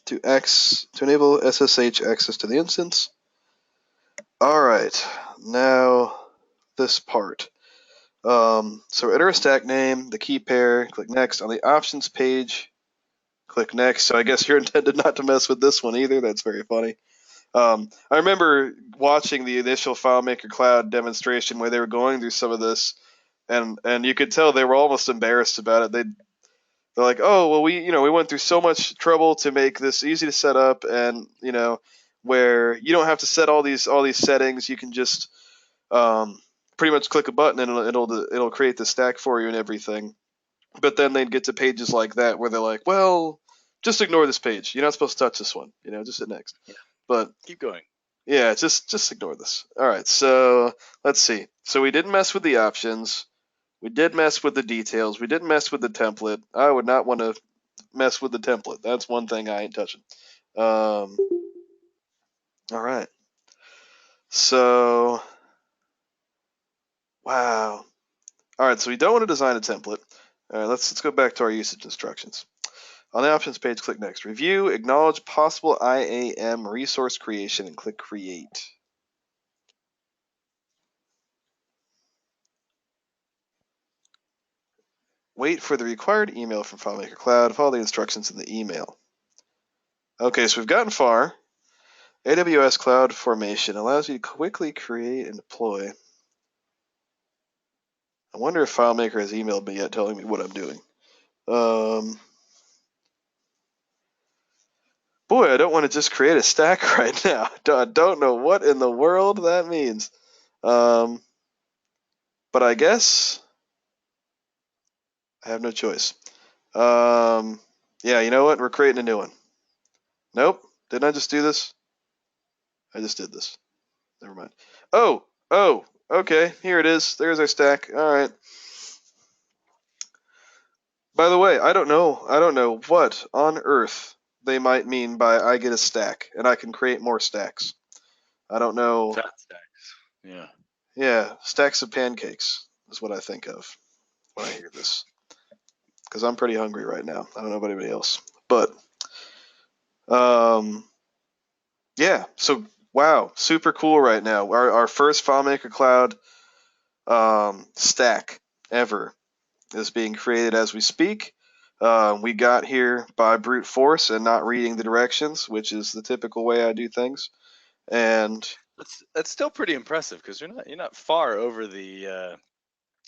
To enable SSH access to the instance. All right. Now this part. So enter a stack name, the key pair, click next. On the options page, click next. So I guess you're intended not to mess with this one either. That's very funny. I remember watching the initial FileMaker Cloud demonstration where they were going through some of this, and you could tell they were almost embarrassed about it. They're like, oh, well, we went through so much trouble to make this easy to set up, and where you don't have to set all these settings. You can just pretty much click a button and it'll create the stack for you and everything. But then they'd get to pages like that where they're like, well, just ignore this page. You're not supposed to touch this one. Just hit next. Yeah. But keep going. Yeah, just ignore this. All right, so let's see. So we didn't mess with the options. We did mess with the details. We didn't mess with the template. I would not want to mess with the template. That's one thing I ain't touching. All right. So, wow. All right, so we don't want to design a template. All right, let's go back to our usage instructions. On the options page, click next. Review, acknowledge possible IAM resource creation, and click create. Wait for the required email from FileMaker Cloud. Follow the instructions in the email. Okay, so we've gotten far. AWS Cloud Formation allows you to quickly create and deploy. I wonder if FileMaker has emailed me yet telling me what I'm doing. Boy, I don't want to just create a stack right now. I don't know what in the world that means. But I guess I have no choice. Yeah, you know what? We're creating a new one. Nope, Didn't I just do this? I just did this. Never mind. Oh, okay. Here it is. There's our stack. All right. By the way, I don't know what on earth they might mean by I get a stack and I can create more stacks. I don't know. Fat stacks. Yeah. Yeah, stacks of pancakes is what I think of when I hear this. Because I'm pretty hungry right now. I don't know about anybody else. But, yeah, so, wow, super cool right now. Our first FileMaker Cloud stack ever is being created as we speak. We got here by brute force and not reading the directions, which is the typical way I do things. And that's still pretty impressive because you're not far over the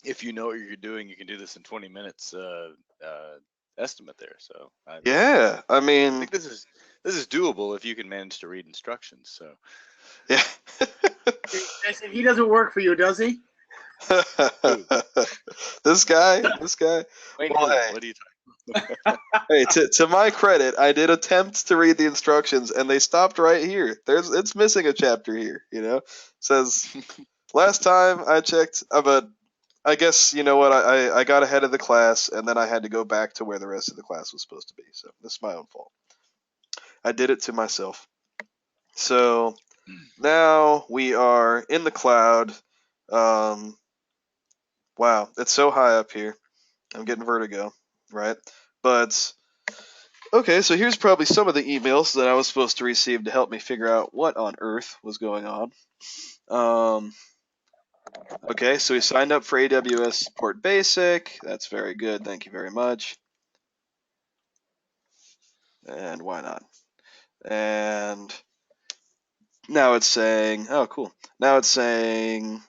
if you know what you're doing, you can do this in 20 minutes estimate there. So yeah, I I mean, think this is doable if you can manage to read instructions. So yeah. He doesn't work for you, does he? This guy. Wayne, Well, hey, what are you talking? hey, to my credit, I did attempt to read the instructions, and they stopped right here. It's missing a chapter here. It says last time I checked, but I guess you know what? I got ahead of the class, and then I had to go back to where the rest of the class was supposed to be. So this is my own fault. I did it to myself. So now we are in the cloud. Wow, it's so high up here. I'm getting vertigo, right? But okay, so here's probably some of the emails that I was supposed to receive to help me figure out what on earth was going on. Okay, so we signed up for AWS Support Basic. That's very good. Thank you very much. And why not? And now it's saying, oh, cool. Now it's saying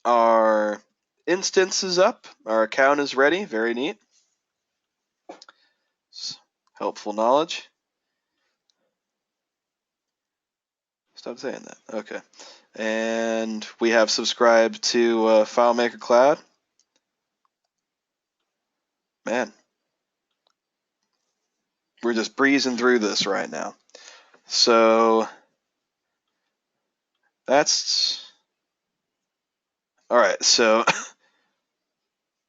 our instance is up. Our account is ready. Very neat. Helpful knowledge. Stop saying that. Okay. And we have subscribed to FileMaker Cloud. Man, we're just breezing through this right now. So that's all right. So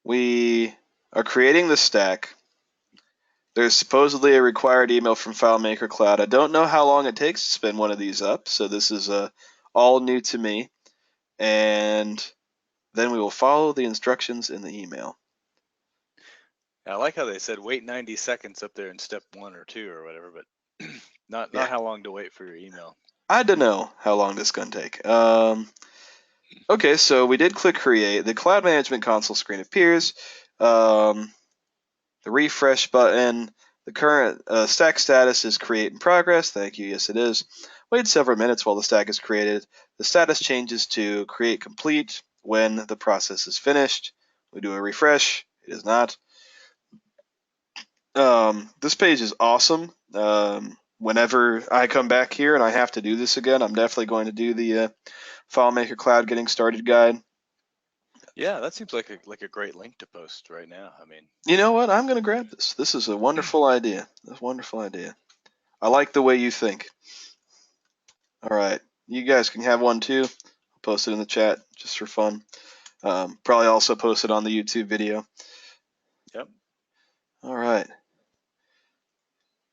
we are creating the stack. There's supposedly a required email from FileMaker Cloud. I don't know how long it takes to spin one of these up, so this is all new to me. And then we will follow the instructions in the email. I like how they said wait 90 seconds up there in step 1 or 2 or whatever, but not Yeah. how long to wait for your email. I don't know how long this is going to take. Okay, so we did click create. The Cloud Management Console screen appears. The refresh button. The current stack status is create in progress. Thank you. Yes, it is. Wait several minutes while the stack is created. The status changes to create complete when the process is finished. We do a refresh. It is not. This page is awesome. Whenever I come back here and I have to do this again, I'm definitely going to do the FileMaker Cloud Getting Started guide. Yeah, that seems like a great link to post right now. I mean, You know what? I'm going to grab this. This is a wonderful idea. That's a wonderful idea. I like the way you think. All right. You guys can have one too. I'll post it in the chat just for fun. Probably also post it on the YouTube video. yep. All right.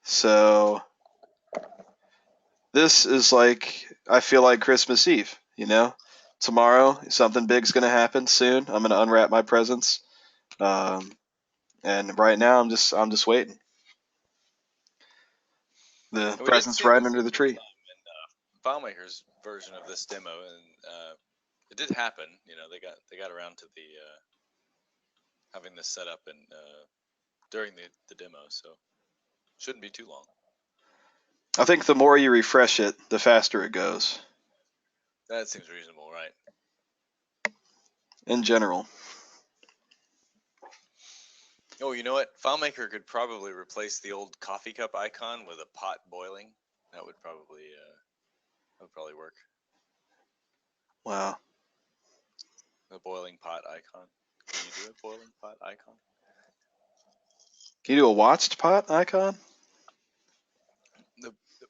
So this is like, I feel like Christmas Eve, you know? Tomorrow, something big's going to happen soon. I'm going to unwrap my presents. And right now, I'm just waiting. The And we did present's see right this under the the tree. first time in FileMaker's version of this demo, and it did happen. You know, they got around to the having this set up and during the demo, so shouldn't be too long. I think the more you refresh it, the faster it goes. That seems reasonable, right? In general. Oh, you know what? FileMaker could probably replace the old coffee cup icon with a pot boiling. That would probably work. Wow. The boiling pot icon. Can you do a boiling pot icon? Can you do a watched pot icon?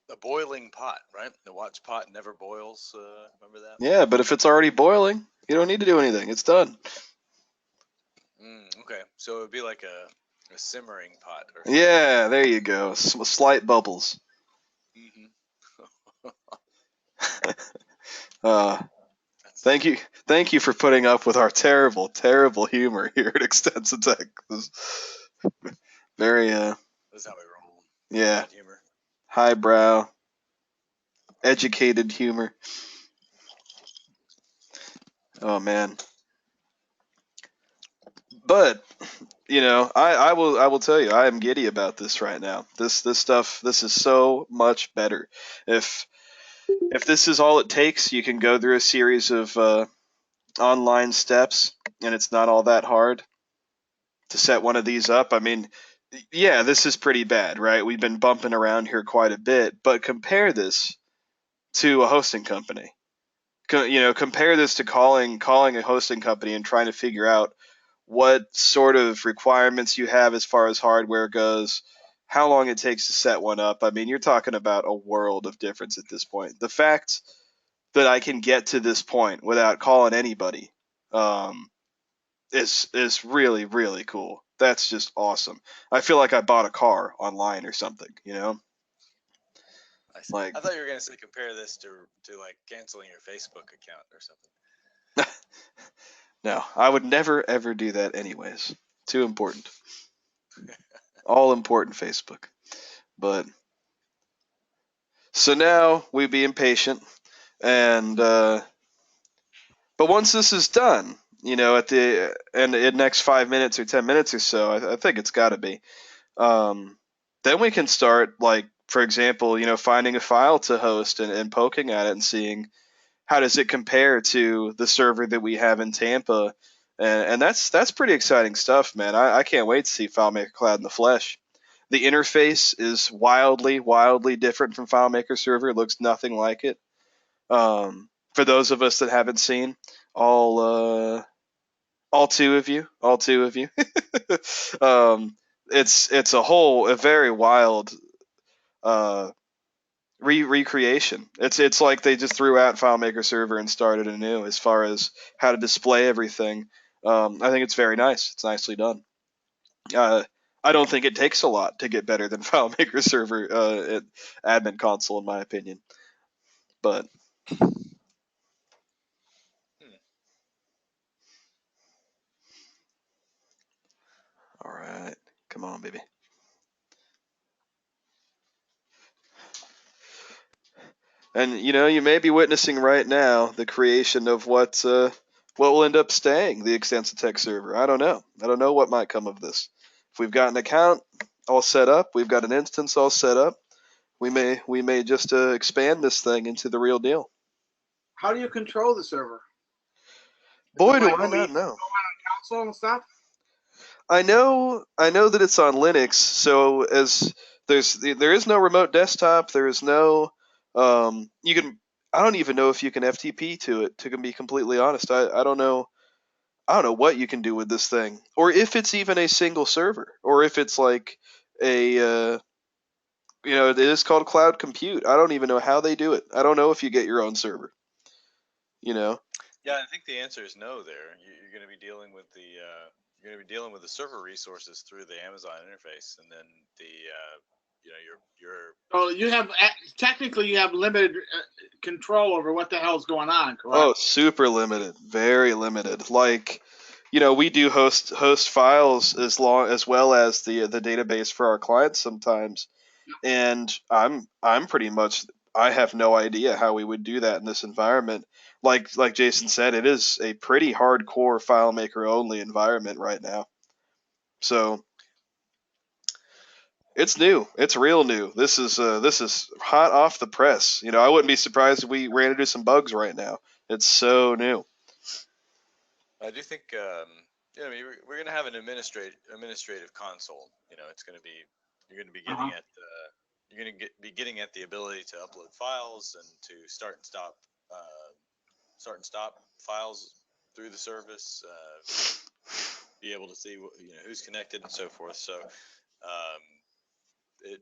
The boiling pot, right? The watch pot never boils. Remember that? Yeah, but if it's already boiling, you don't need to do anything. It's done. Okay, so it would be like a simmering pot or something. Yeah, there you go. Slight bubbles. Thank you for putting up with our terrible humor here at Extensitech. Very That's how we roll. yeah, Bad humor. highbrow, educated humor. Oh man. But I will tell you, I am giddy about this right now. This stuff, this is so much better. If this is all it takes, you can go through a series of online steps, and it's not all that hard to set one of these up. I mean, yeah, this is pretty bad, right? We've been bumping around here quite a bit, but compare this to a hosting company. Compare this to calling a hosting company and trying to figure out what sort of requirements you have as far as hardware goes, how long it takes to set one up. I mean, you're talking about a world of difference at this point. The fact that I can get to this point without calling anybody is really, really cool. That's just awesome. I feel like I bought a car online or something, I see. Like, I thought you were gonna say compare this to like canceling your Facebook account or something. no, I would never ever do that anyways. Too important. All important Facebook. But so now we be impatient, and but once this is done, at the and in the next 5 minutes or 10 minutes or so, I think it's got to be. Then we can start, like, for example, finding a file to host and poking at it and seeing how does it compare to the server that we have in Tampa, and that's pretty exciting stuff, man. I can't wait to see FileMaker Cloud in the flesh. The interface is wildly different from FileMaker Server. It looks nothing like it. For those of us that haven't seen, all two of you, it's a very wild uh, recreation. It's like they just threw out FileMaker Server and started anew as far as how to display everything. I think it's very nice. It's nicely done. I don't think it takes a lot to get better than FileMaker Server admin console, in my opinion. But all right, come on, baby. And you may be witnessing right now the creation of what will end up staying the Extensitech server. I don't know. I don't know what might come of this. If we've got an account all set up, we've got an instance all set up, we may just expand this thing into the real deal. How do you control the server? Boy, do I not know. Console and stuff. I know that it's on Linux, so as there is no remote desktop, there is no you can I don't even know if you can FTP to it, to be completely honest. I don't know what you can do with this thing, or if it's even a single server, or if it's like a it is called cloud compute. I don't even know how they do it. I don't know if you get your own server. Yeah, I think the answer is no. There, you're going to be dealing with the server resources through the Amazon interface, and then your So you have technically you have limited control over what the hell's going on, correct? Oh, super limited, very limited. Like, we do host files as well as the database for our clients sometimes, and I'm pretty much, I have no idea how we would do that in this environment. Like Jason said, it is a pretty hardcore FileMaker only environment right now. So it's new. It's real new. This is hot off the press. I wouldn't be surprised if we ran into some bugs right now. It's so new. I do think I mean, we're going to have an administrative console. It's going to be you're going to be getting at be getting at the ability to upload files and to start and stop files through the service. Be able to see who's connected and so forth. So it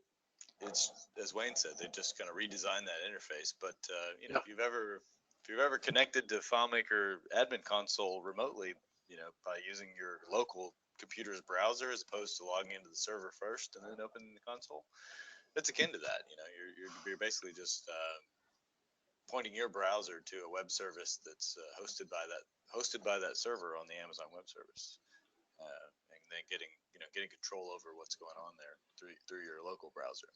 it's as Wayne said, they just kind of redesigned that interface. But you know, Yep. if you've ever connected to FileMaker admin console remotely, you know, by using your local computer's browser as opposed to logging into the server first and then opening the console, it's akin to that. You know, you're basically just pointing your browser to a web service that's hosted by that server on the Amazon Web Service, and then getting control over what's going on there through your local browser.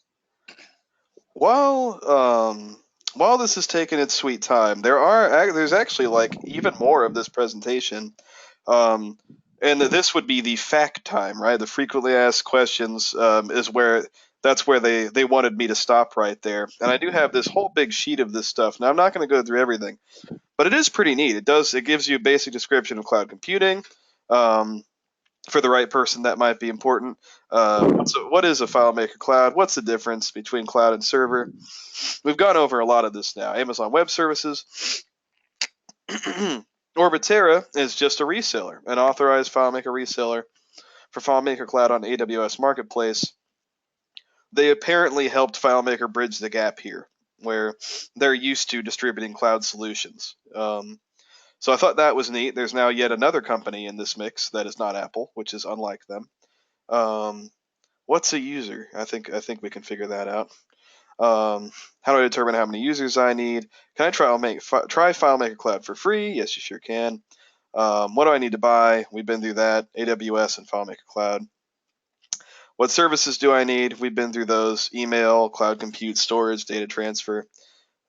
While this is taking its sweet time, there's actually like even more of this presentation, and this would be the fact time, right? The frequently asked questions is where that's where they wanted me to stop right there. And I do have this whole big sheet of this stuff. Now I'm not going to go through everything, but it is pretty neat. It gives you a basic description of cloud computing. For the right person, that might be important. So what is a FileMaker Cloud? What's the difference between cloud and server? We've gone over a lot of this now. Amazon Web Services. Orbitera is just a reseller, an authorized FileMaker reseller for FileMaker Cloud on AWS Marketplace. They apparently helped FileMaker bridge the gap here, where they're used to distributing cloud solutions. So I thought that was neat. There's now yet another company in this mix that is not Apple, which is unlike them. What's a user? I think we can figure that out. How do I determine how many users I need? Can I try FileMaker Cloud for free? Yes, you sure can. What do I need to buy? We've been through that. AWS and FileMaker Cloud. What services do I need? We've been through those. Email, cloud compute, storage, data transfer.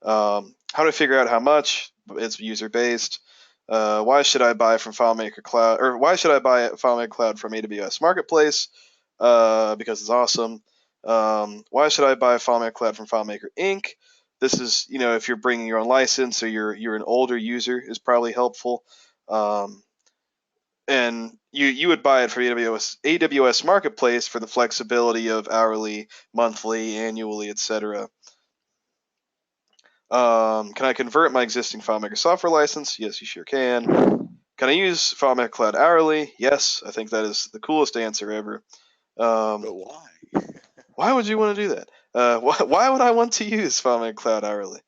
How do I figure out how much? It's user based. Why should I buy from FileMaker Cloud, or why should I buy FileMaker Cloud from AWS Marketplace? Because it's awesome. Why should I buy FileMaker Cloud from FileMaker Inc? This is, if you're bringing your own license or you're an older user, is probably helpful. And you would buy it for AWS Marketplace for the flexibility of hourly, monthly, annually, etc. Can I convert my existing FileMaker software license? Yes, you sure can. Can I use FileMaker Cloud hourly? Yes, I think that is the coolest answer ever. But why? Why would you want to do that? Why would I want to use FileMaker Cloud hourly?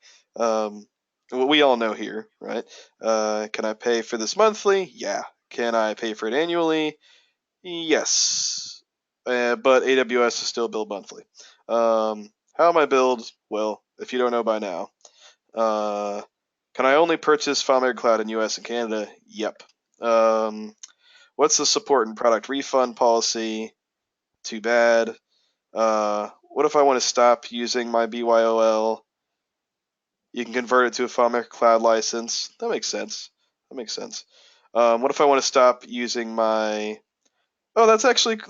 We all know here, right? Can I pay for this monthly? Yeah. Can I pay for it annually? Yes. But AWS is still billed monthly. How am I billed? Well, if you don't know by now. Can I only purchase FileMaker Cloud in US and Canada? Yep. What's the support and product refund policy? Too bad. What if I want to stop using my BYOL? You can convert it to a FileMaker Cloud license. That makes sense. What if I want to stop using my? Oh, that's actually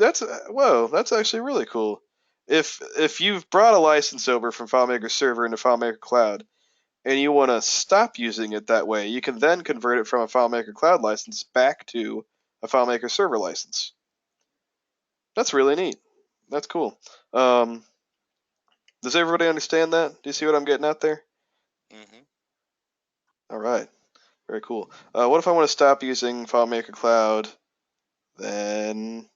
really cool. If you've brought a license over from FileMaker Server into FileMaker Cloud, and you want to stop using it that way, you can then convert it from a FileMaker Cloud license back to a FileMaker Server license. That's really neat. That's cool. Does everybody understand that? Do you see what I'm getting at there? Mm-hmm. All right. Very cool. What if I want to stop using FileMaker Cloud? Then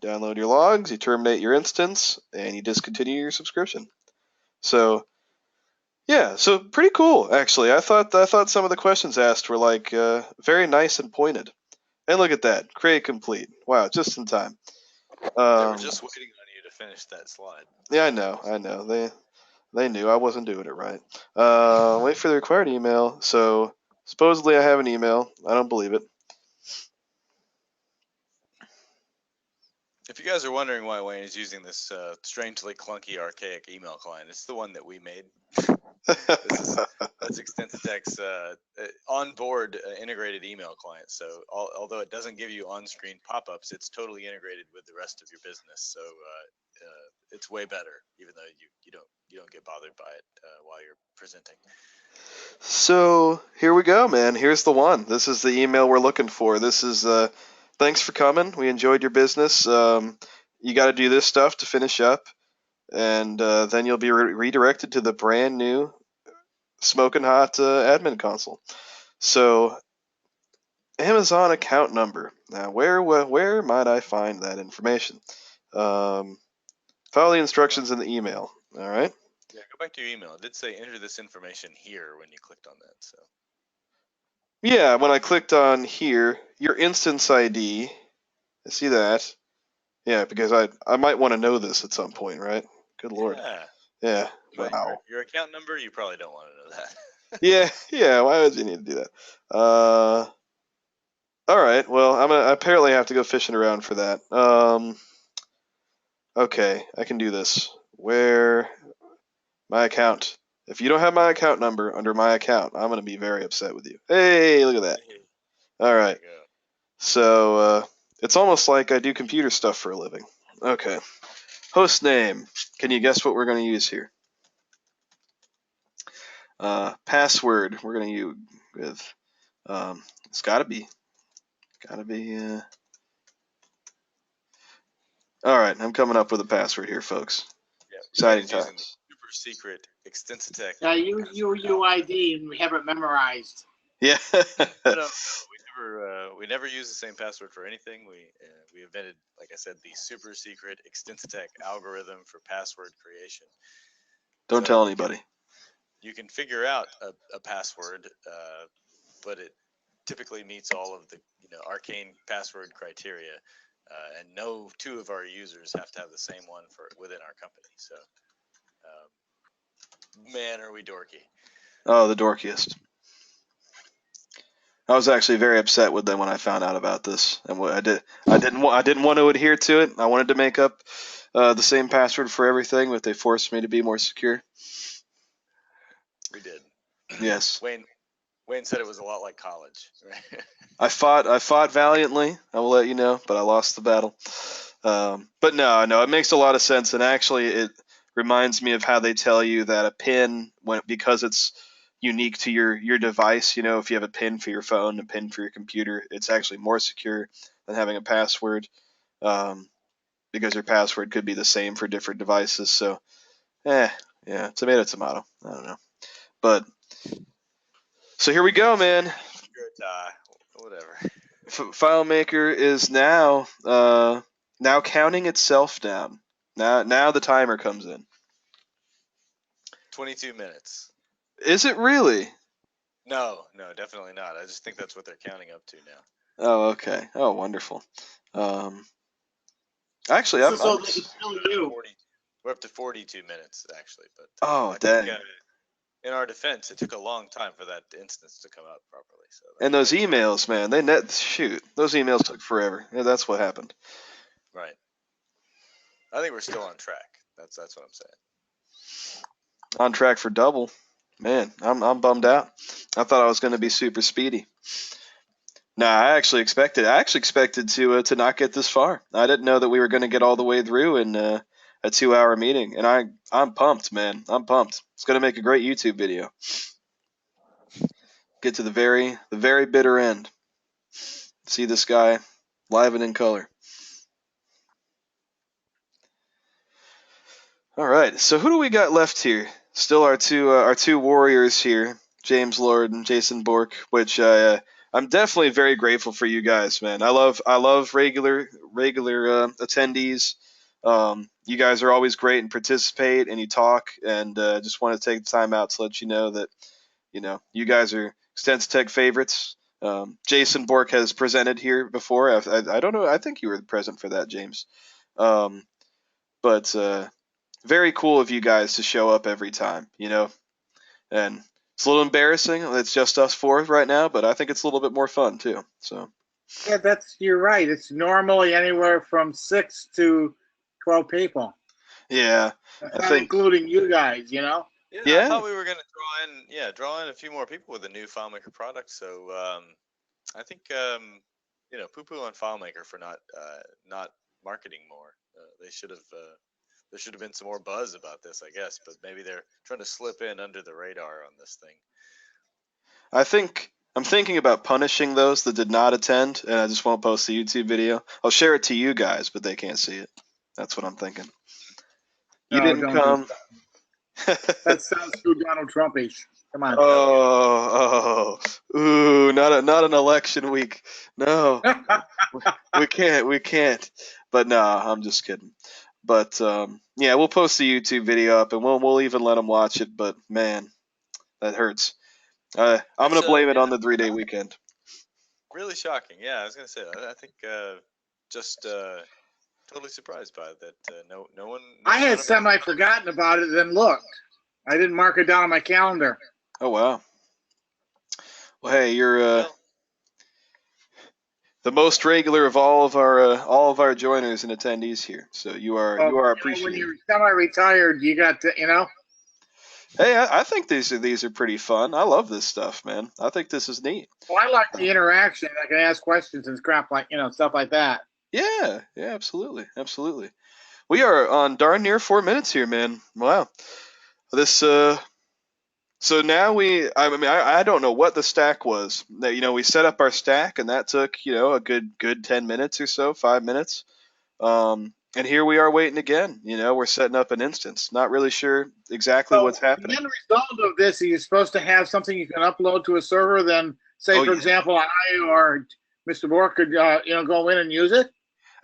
download your logs, you terminate your instance, and you discontinue your subscription. So, yeah, so pretty cool actually. I thought some of the questions asked were like very nice and pointed. And look at that, create complete. Wow, just in time. They were just waiting on you to finish that slide. Yeah, I know. They knew I wasn't doing it right. Wait for the required email. So supposedly I have an email. I don't believe it. If you guys are wondering why Wayne is using this strangely clunky, archaic email client, it's the one that we made. That's Extensitech's onboard integrated email client. So although it doesn't give you on-screen pop-ups, it's totally integrated with the rest of your business. So it's way better, even though you don't get bothered by it while you're presenting. So here we go, man. Here's the one. This is the email we're looking for. This is thanks for coming. We enjoyed your business. You got to do this stuff to finish up, and then you'll be redirected to the brand new smoking hot admin console. So Amazon account number. Now, where might I find that information? Follow the instructions in the email. All right. Yeah, go back to your email. It did say enter this information here when you clicked on that. So Yeah, when I clicked on here, your instance ID. I see that. Yeah, because I might want to know this at some point, right? Good Lord. yeah, Yeah. right. Wow. Your account number, you probably don't want to know that. Yeah. Why would you need to do that? All right. Well, I apparently have to go fishing around for that. Okay, I can do this. Where my account? If you don't have my account number under my account, I'm gonna be very upset with you. Hey, look at that. All There right. you go. So it's almost like I do computer stuff for a living. Okay. Host name. Can you guess what we're gonna use here? Password. We're gonna use with. It's gotta be. All right, I'm coming up with a password here, folks. Yeah, Exciting Brian's using times. super secret Extensitech. Yeah, use UUID and we have it memorized. Yeah. No, we never use the same password for anything. We invented, like I said, the super secret Extensitech algorithm for password creation. Don't tell anybody. You can figure out a password, but it typically meets all of the arcane password criteria, and no two of our users have to have the same one for within our company. So, man, are we dorky? Oh, the dorkiest. I was actually very upset with them when I found out about this, and what I didn't want to adhere to it. I wanted to make up the same password for everything, but they forced me to be more secure. We did. Yes. Wayne said it was a lot like college, right? I fought valiantly. I will let you know, but I lost the battle. But no, it makes a lot of sense, and actually, it reminds me of how they tell you that a PIN, because it's unique to your device. If you have a PIN for your phone, a PIN for your computer, it's actually more secure than having a password, because your password could be the same for different devices. So, yeah, tomato. I don't know, but so here we go, man. Whatever. FileMaker is now counting itself down. Now the timer comes in. 22 minutes. Is it really? No, definitely not. I just think that's what they're counting up to now. Oh, okay. Oh, wonderful. Actually, So they can tell you. We're up to 42 minutes actually, but oh, I dang. think, in our defense, it took a long time for that instance to come up properly. So And those emails, man, those emails took forever. Yeah, that's what happened. right. I think we're still on track. That's what I'm saying. On track for double. Man, I'm bummed out. I thought I was going to be super speedy. Nah, I actually expected to not get this far. I didn't know that we were going to get all the way through in a 2-hour meeting, and I'm pumped, man. I'm pumped. It's going to make a great YouTube video. Get to the very bitter end. See this guy live and in color. All right, so who do we got left here? Still our two warriors here, James Lord and Jason Bork, which I'm definitely very grateful for you guys, man. I love regular attendees. You guys are always great and participate, and you talk, and just want to take the time out to let you know that you guys are Extensitech favorites. Jason Bork has presented here before. I don't know. I think you were present for that, James. But very cool of you guys to show up every time, and it's a little embarrassing. It's just us four right now, but I think it's a little bit more fun too. So Yeah, you're right. It's normally anywhere from 6 to 12 people. yeah, That's not including you guys, Yeah, Yeah. I thought we were going to draw in a few more people with a new FileMaker product. So I think poo-poo on FileMaker for not marketing more. They should have. There should have been some more buzz about this, I guess, but maybe they're trying to slip in under the radar on this thing. I'm thinking about punishing those that did not attend, and I just won't post the YouTube video. I'll share it to you guys, but they can't see it. That's what I'm thinking. You No, didn't don't come. That sounds too Donald Trumpish. Come on. Ooh, not an election week. No, we can't. But no, I'm just kidding. But yeah, we'll post the YouTube video up, and we'll even let them watch it. But man, that hurts. I'm It's, gonna blame it yeah, on the 3-day weekend. really shocking. Yeah, I was gonna say. I think just totally surprised by that. No one. I had none of us- semi-forgotten about it, then looked. I didn't mark it down on my calendar. Oh wow. Well, hey, you're Well, the most regular of all of our joiners and attendees here. So you are Well, when appreciated. you're semi-retired, you got to, Hey, I think these are pretty fun. I love this stuff, man. I think this is neat. Well, I like the interaction. I can ask questions and crap like, stuff like that. Yeah, absolutely, absolutely. We are on darn near 4 minutes here, man. Wow. This so now I don't know what the stack was. We set up our stack, and that took a good 10 minutes or so, 5 minutes. And here we are waiting again. We're setting up an instance. Not really sure exactly So what's the happening. end result of this is you're supposed to have something you can upload to a server. Then, say, Oh, for yeah. example, I or Mr. Moore could, go in and use it.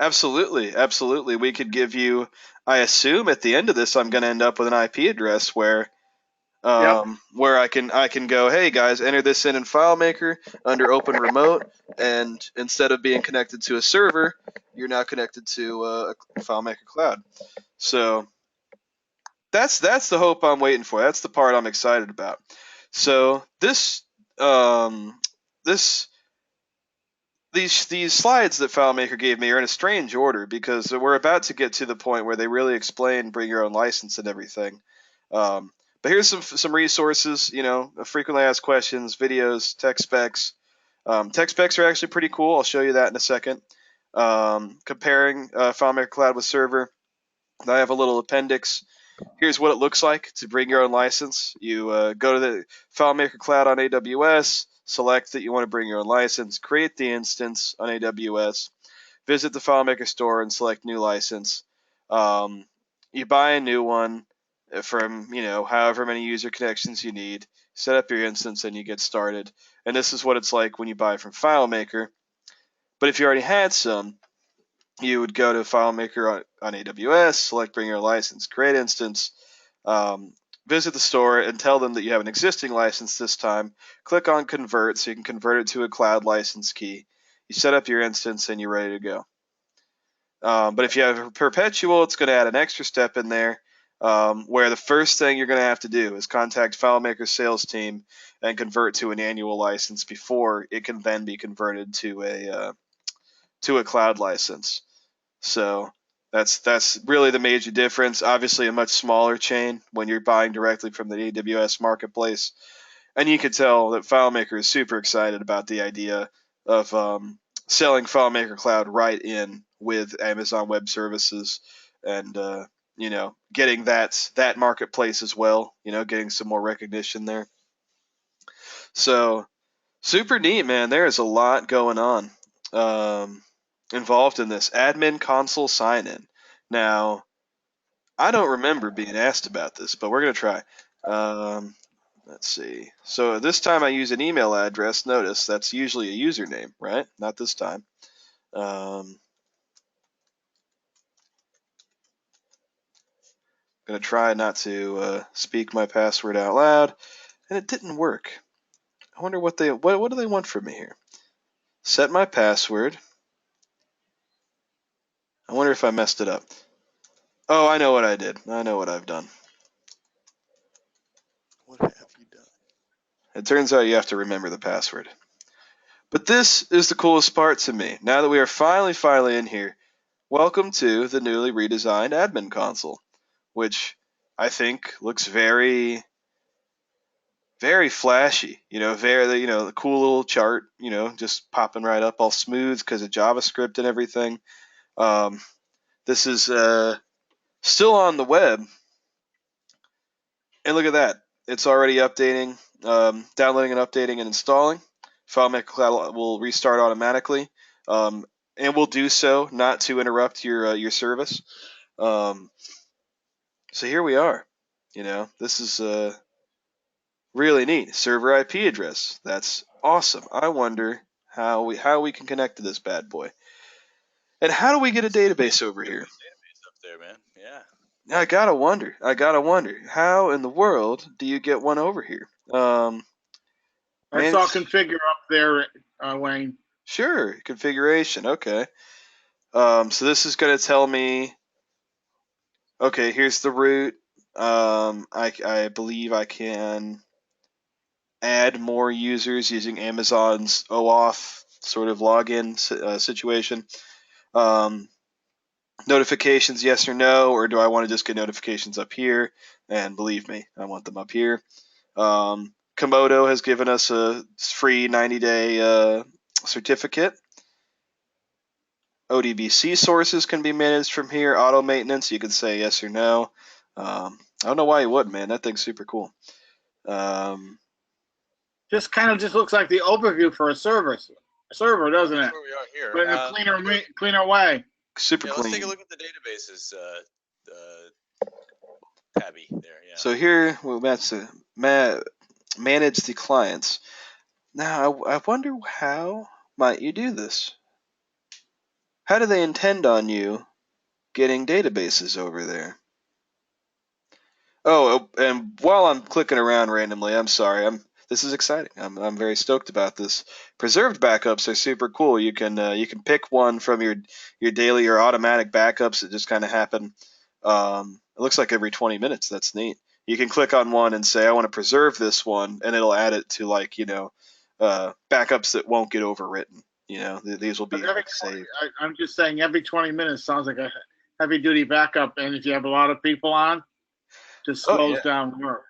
Absolutely, absolutely. We could give you. I assume at the end of this, I'm going to end up with an IP address where where I can go, hey guys, enter this in FileMaker under Open Remote, and instead of being connected to a server, you're now connected to a FileMaker Cloud. So that's the hope I'm waiting for. That's the part I'm excited about. So these slides that FileMaker gave me are in a strange order because we're about to get to the point where they really explain bring your own license and everything. But here's some resources, frequently asked questions, videos, tech specs. Tech specs are actually pretty cool. I'll show you that in a second. Comparing FileMaker Cloud with Server. I have a little appendix. Here's what it looks like to bring your own license. You go to the FileMaker Cloud on AWS, select that you want to bring your own license, create the instance on AWS, visit the FileMaker store and select new license. You buy a new one from however many user connections you need, set up your instance, and you get started. And this is what it's like when you buy from FileMaker. But if you already had some, you would go to FileMaker on AWS, select bring your license, create instance, visit the store and tell them that you have an existing license this time. Click on convert so you can convert it to a cloud license key. You set up your instance and you're ready to go. But if you have perpetual, it's going to add an extra step in there where the first thing you're going to have to do is contact FileMaker's sales team and convert to an annual license before it can then be converted to a cloud license. So that's really the major difference. Obviously, a much smaller chain when you're buying directly from the AWS marketplace, and you can tell that FileMaker is super excited about the idea of selling FileMaker Cloud right in with Amazon Web Services, and getting that marketplace as well. Getting some more recognition there. So super neat, man. There is a lot going on involved in this admin console sign-in. Now, I don't remember being asked about this, but we're gonna try. Let's see. So this time I use an email address. Notice that's usually a username, right? Not this time. Gonna try not to speak my password out loud, and it didn't work. I wonder what do they want from me here? Set my password. I wonder if I messed it up. Oh, I know what I did. I know what I've done. What have you done? It turns out you have to remember the password. But this is the coolest part to me. Now that we are finally in here, welcome to the newly redesigned admin console, which I think looks very, very flashy. The cool little chart, just popping right up all smooth because of JavaScript and everything. This is still on the web. And look at that. It's already updating, downloading and updating and installing. FileMaker Cloud will restart automatically, and will do so not to interrupt your service. So here we are. This is really neat. Server IP address. That's awesome. I wonder how we can connect to this bad boy. And how do we get a database over here? Database up there, man. Yeah. I gotta wonder. How in the world do you get one over here? That's all configure up there, Wayne. Sure, configuration. Okay. So this is gonna tell me. Okay, here's the root. I believe I can add more users using Amazon's OAuth sort of login situation. Notifications, yes or no, or do I want to just get notifications up here? And believe me, I want them up here. Komodo has given us a free 90-day certificate. ODBC sources can be managed from here. Auto maintenance, you can say yes or no. I don't know why you wouldn't, man. That thing's super cool. Just kind of just looks like the overview for a server, doesn't That's it? where we are here. But in a cleaner way. Super Yeah, clean. let's take a look at the databases tabby there. Yeah. So here we're about to manage the clients. Now I wonder how might you do this? How do they intend on you getting databases over there? Oh, and while I'm clicking around randomly, I'm sorry. This is exciting. I'm very stoked about this. Preserved backups are super cool. You can pick one from your daily or automatic backups that just kind of happen. It looks like every 20 minutes. That's neat. You can click on one and say I want to preserve this one, and it'll add it to backups that won't get overwritten. These will be saved. I'm just saying every 20 minutes sounds like a heavy duty backup, and if you have a lot of people on, just slows down work.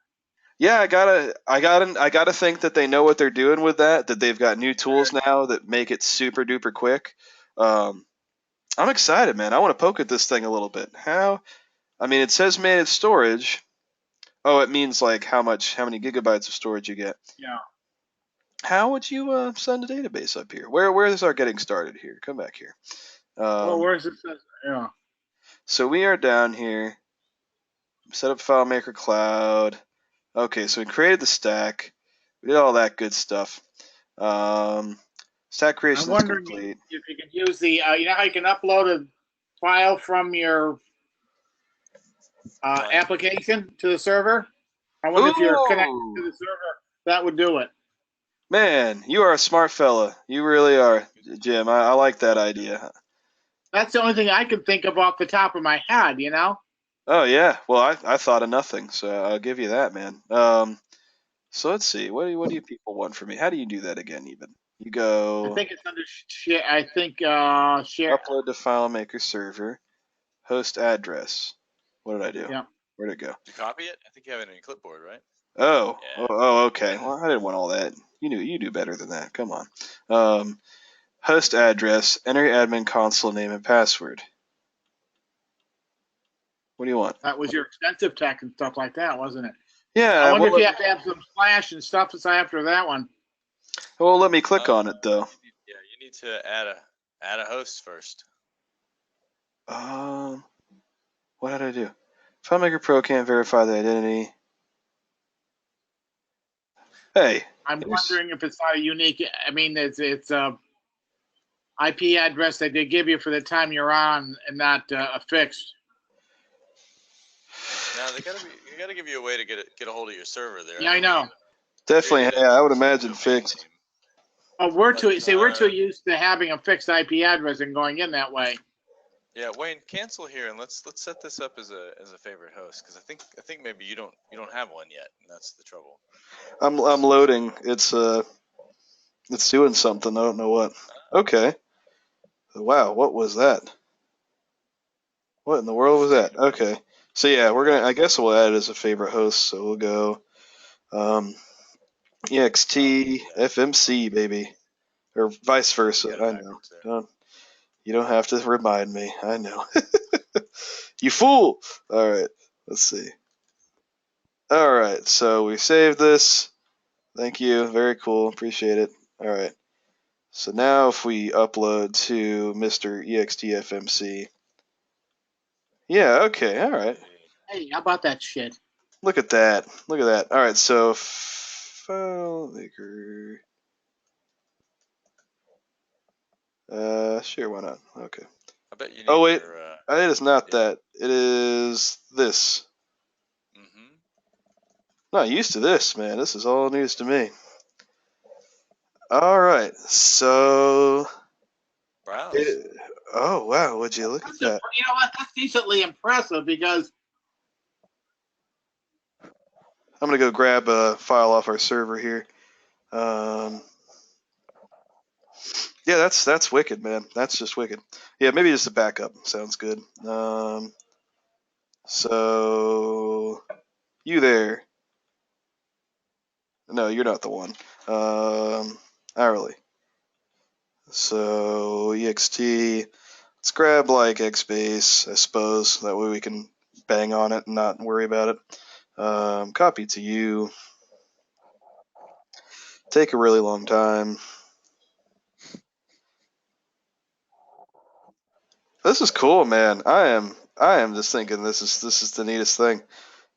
Yeah, I gotta think that they know what they're doing with that. That they've got new tools now that make it super duper quick. I'm excited, man. I want to poke at this thing a little bit. How? I mean, it says managed storage. Oh, it means like how many gigabytes of storage you get. Yeah. How would you send a database up here? Where is our getting started here? Come back here. Where's it? Yeah. So we are down here. Set up FileMaker Cloud. Okay, so we created the stack. We did all that good stuff. Stack creation is complete. If you can use the, you know how you can upload a file from your application to the server? I wonder if you're connected to the server, that would do it. Man, you are a smart fella. You really are, Jim. I like that idea. That's the only thing I can think of off the top of my head, you know? Oh, yeah. Well, I thought of nothing, so I'll give you that, man. So let's see. What do you people want from me? How do you do that again, even? You go... I think it's under share. I think share. Upload to FileMaker server. Host address. What did I do? Yeah. Where'd it go? Did you copy it? I think you have it in your clipboard, right? Oh, Yeah. okay. Well, I didn't want all that. You do better than that. Come on. Host address. Enter your admin console name and password. What do you want? That was your extensive tech and stuff like that, wasn't it? Yeah. I wonder if you have to have some Slash and stuff after that one. Well, let me click on it though. Yeah, you need to add a host first. What did I do? FileMaker Pro can't verify the identity. Hey. I'm wondering if it's not a unique. I mean, it's a IP address that they give you for the time you're on, and not a fixed. Now you gotta give you a way to get a hold of your server there. Yeah, I know. Definitely. Yeah, I would imagine fixed. Oh, we're too used to having a fixed IP address and going in that way. Yeah, Wayne, cancel here and let's set this up as a favorite host, because I think maybe you don't have one yet, and that's the trouble. I'm loading. It's doing something. I don't know what. Okay. Wow, what was that? What in the world was that? Okay. So yeah, I guess we'll add it as a favorite host. So we'll go EXT FMC, baby. Or vice versa. I know. You don't have to remind me. I know. You fool! Alright, let's see. Alright, so we saved this. Thank you. Very cool. Appreciate it. Alright. So now if we upload to Mr. EXTFMC. Yeah, okay, alright. Hey, how about that shit? Look at that. Look at that. Alright, so FileMaker. Sure, why not? Okay. How bet you need Oh wait, your. it is not yeah. that. It is this. Mm-hmm. Not used to this, man. This is all news to me. All right, so. Browse. Oh wow, would you look at that? You know what? That's decently impressive because I'm gonna go grab a file off our server here. Yeah, that's wicked, man. That's just wicked. Yeah, maybe just a backup sounds good. So you there? No, you're not the one. Hourly. So ext. Let's grab like xbase, I suppose. That way we can bang on it and not worry about it. Copy to you. Take a really long time. This is cool, man. I am just thinking this is the neatest thing,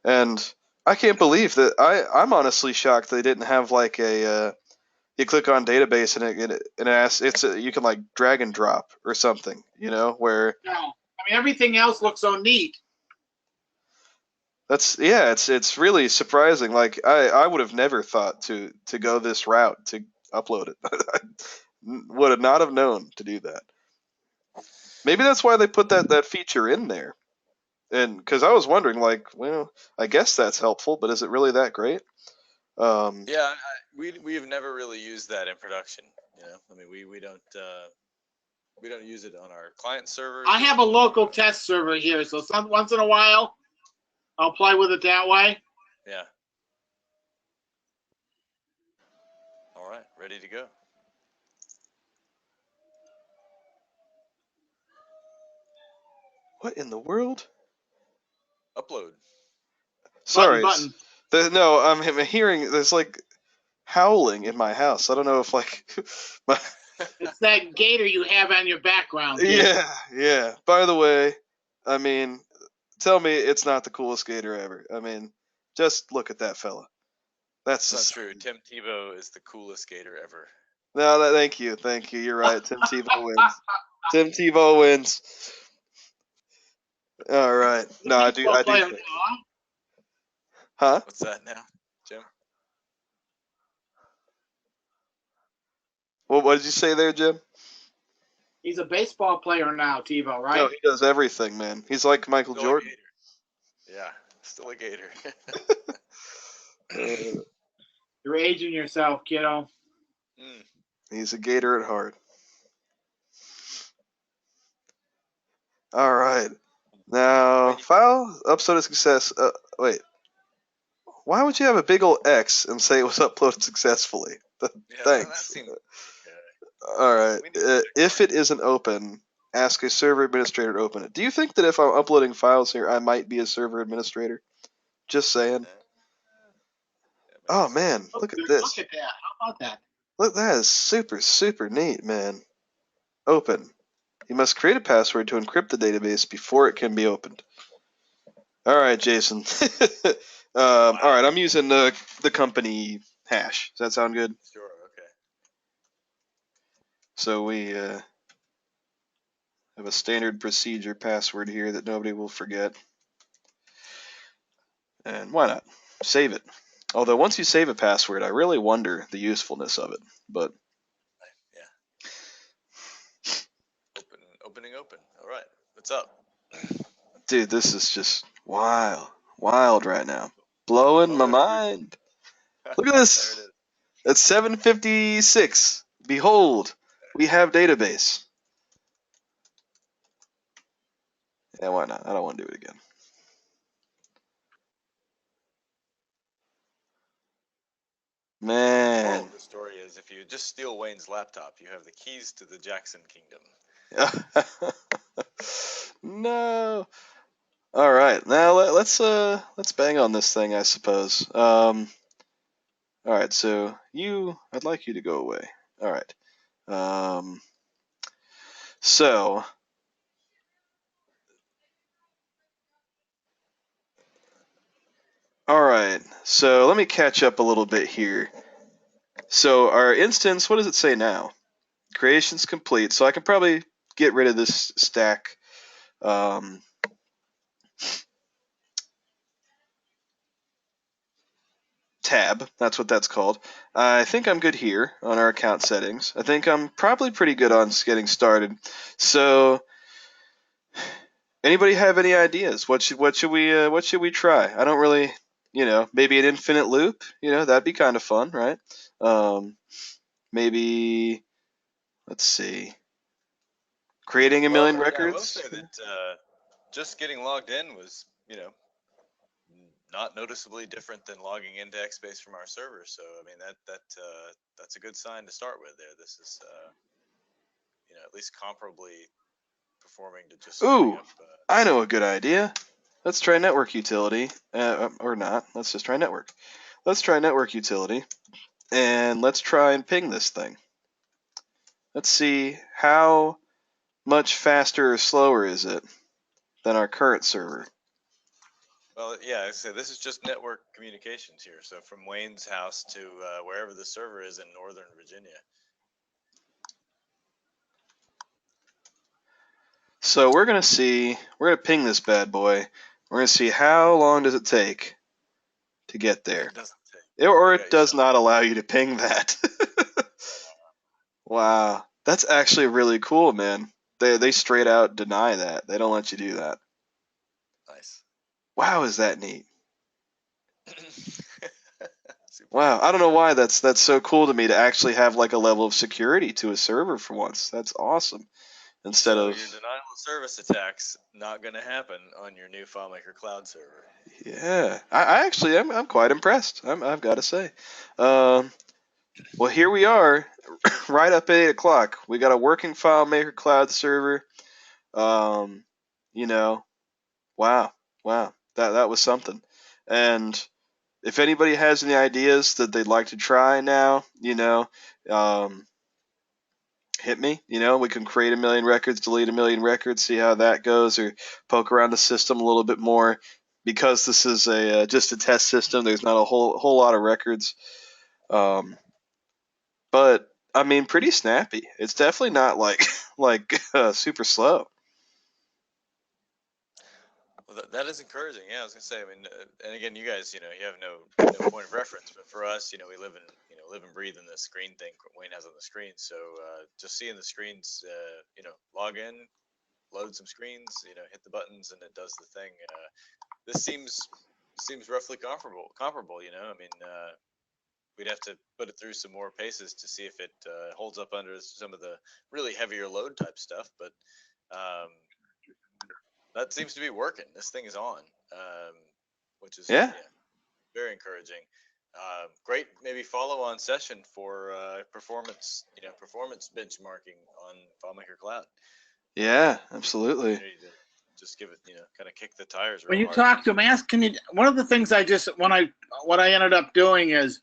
and I can't believe that. I'm honestly shocked they didn't have like a. You click on database and it asks you can like drag and drop or something, where no, I mean everything else looks so neat. it's really surprising. Like I would have never thought to go this route to upload it. I would have not have known to do that. Maybe that's why they put that feature in there. And because I was wondering, like, well, I guess that's helpful, but is it really that great? Yeah, we have never really used that in production. I mean, we don't use it on our client servers. I have a local test server here, so once in a while, I'll play with it that way. Yeah. All right, ready to go. What in the world? Upload. Sorry. Button. No, I'm hearing there's like howling in my house. I don't know if like It's that gator you have on your background. Kid. Yeah. By the way, I mean, tell me it's not the coolest gator ever. I mean, just look at that fella. That's not true. Tim Tebow is the coolest gator ever. No, thank you. You're right. Tim Tebow wins. Tim Tebow wins. All right. No, I do. Huh? What's that now, Jim? Well, what did you say there, Jim? He's a baseball player now, Tebow, right? No, he does everything, man. He's like Michael Still Jordan. Yeah, still a gator. You're aging yourself, kiddo. He's a gator at heart. All right. Now, file uploaded success. Wait. Why would you have a big old X and say it was uploaded successfully? Thanks. All right. If it isn't open, ask a server administrator to open it. Do you think that if I'm uploading files here, I might be a server administrator? Just saying. Oh man, look at this. Look at that. How about that? Look, that is super, super neat, man. Open. You must create a password to encrypt the database before it can be opened. All right, Jason. All right, I'm using the company hash. Does that sound good? Sure. Okay. So we have a standard procedure password here that nobody will forget. And why not? Save it. Although once you save a password, I really wonder the usefulness of it. But yeah. Opening. All right. What's up? Dude, this is just wild right now. Blowing my mind. Look at this. At 7:56. Behold, we have database. Yeah, why not? I don't want to do it again. Man. The story is if you just steal Wayne's laptop, you have the keys to the Jackson Kingdom. No. All right. Now let's bang on this thing, I suppose. All right. So I'd like you to go away. All right. So. All right. So let me catch up a little bit here. So our instance, what does it say now? Creation's complete. So I can probably get rid of this stack tab. That's what that's called. I think I'm good here on our account settings. I think I'm probably pretty good on getting started. So, anybody have any ideas? What should we try? I don't really, maybe an infinite loop. That'd be kind of fun, right? Maybe, let's see, creating a million records. I will say that just getting logged in was, not noticeably different than logging into Xbase from our server. So I mean that's a good sign to start with. There, this is at least comparably performing to just. Ooh, I know a good idea. Let's try network utility, or not. Let's just try network. Let's try network utility, and let's try and ping this thing. Let's see how much faster or slower is it than our current server. Well, yeah, I say this is just network communications here. So from Wayne's house to wherever the server is in Northern Virginia. So we're gonna ping this bad boy. We're gonna see how long does it take to get there. It doesn't take. Or it does not allow you to ping that. Wow, that's actually really cool, man. They straight out deny that. They don't let you do that. Nice. Wow, is that neat? Wow, I don't know why that's so cool to me to actually have like a level of security to a server for once. That's awesome. Instead of your denial of service attacks not going to happen on your new FileMaker Cloud server. Yeah, I actually I'm quite impressed. I've got to say. Well, here we are, right up at 8 o'clock. We got a working FileMaker Cloud server. Wow, that was something. And if anybody has any ideas that they'd like to try now, hit me. We can create a million records, delete a million records, see how that goes, or poke around the system a little bit more. Because this is just a test system, there's not a whole lot of records. But I mean, pretty snappy. It's definitely not like super slow. Well, that is encouraging. Yeah, I was gonna say. I mean, and again, you guys, you have no point of reference, but for us, we live and breathe in the screen thing Wayne has on the screen. So just seeing the screens, log in, load some screens, hit the buttons, and it does the thing. This seems roughly comparable. I mean, we'd have to put it through some more paces to see if it holds up under some of the really heavier load type stuff, but. That seems to be working. This thing is on, which is very encouraging. Great, maybe follow-on session for performance benchmarking on FileMaker Cloud. Yeah, absolutely. Just give it, kind of kick the tires. When you talk to them, one of the things what I ended up doing is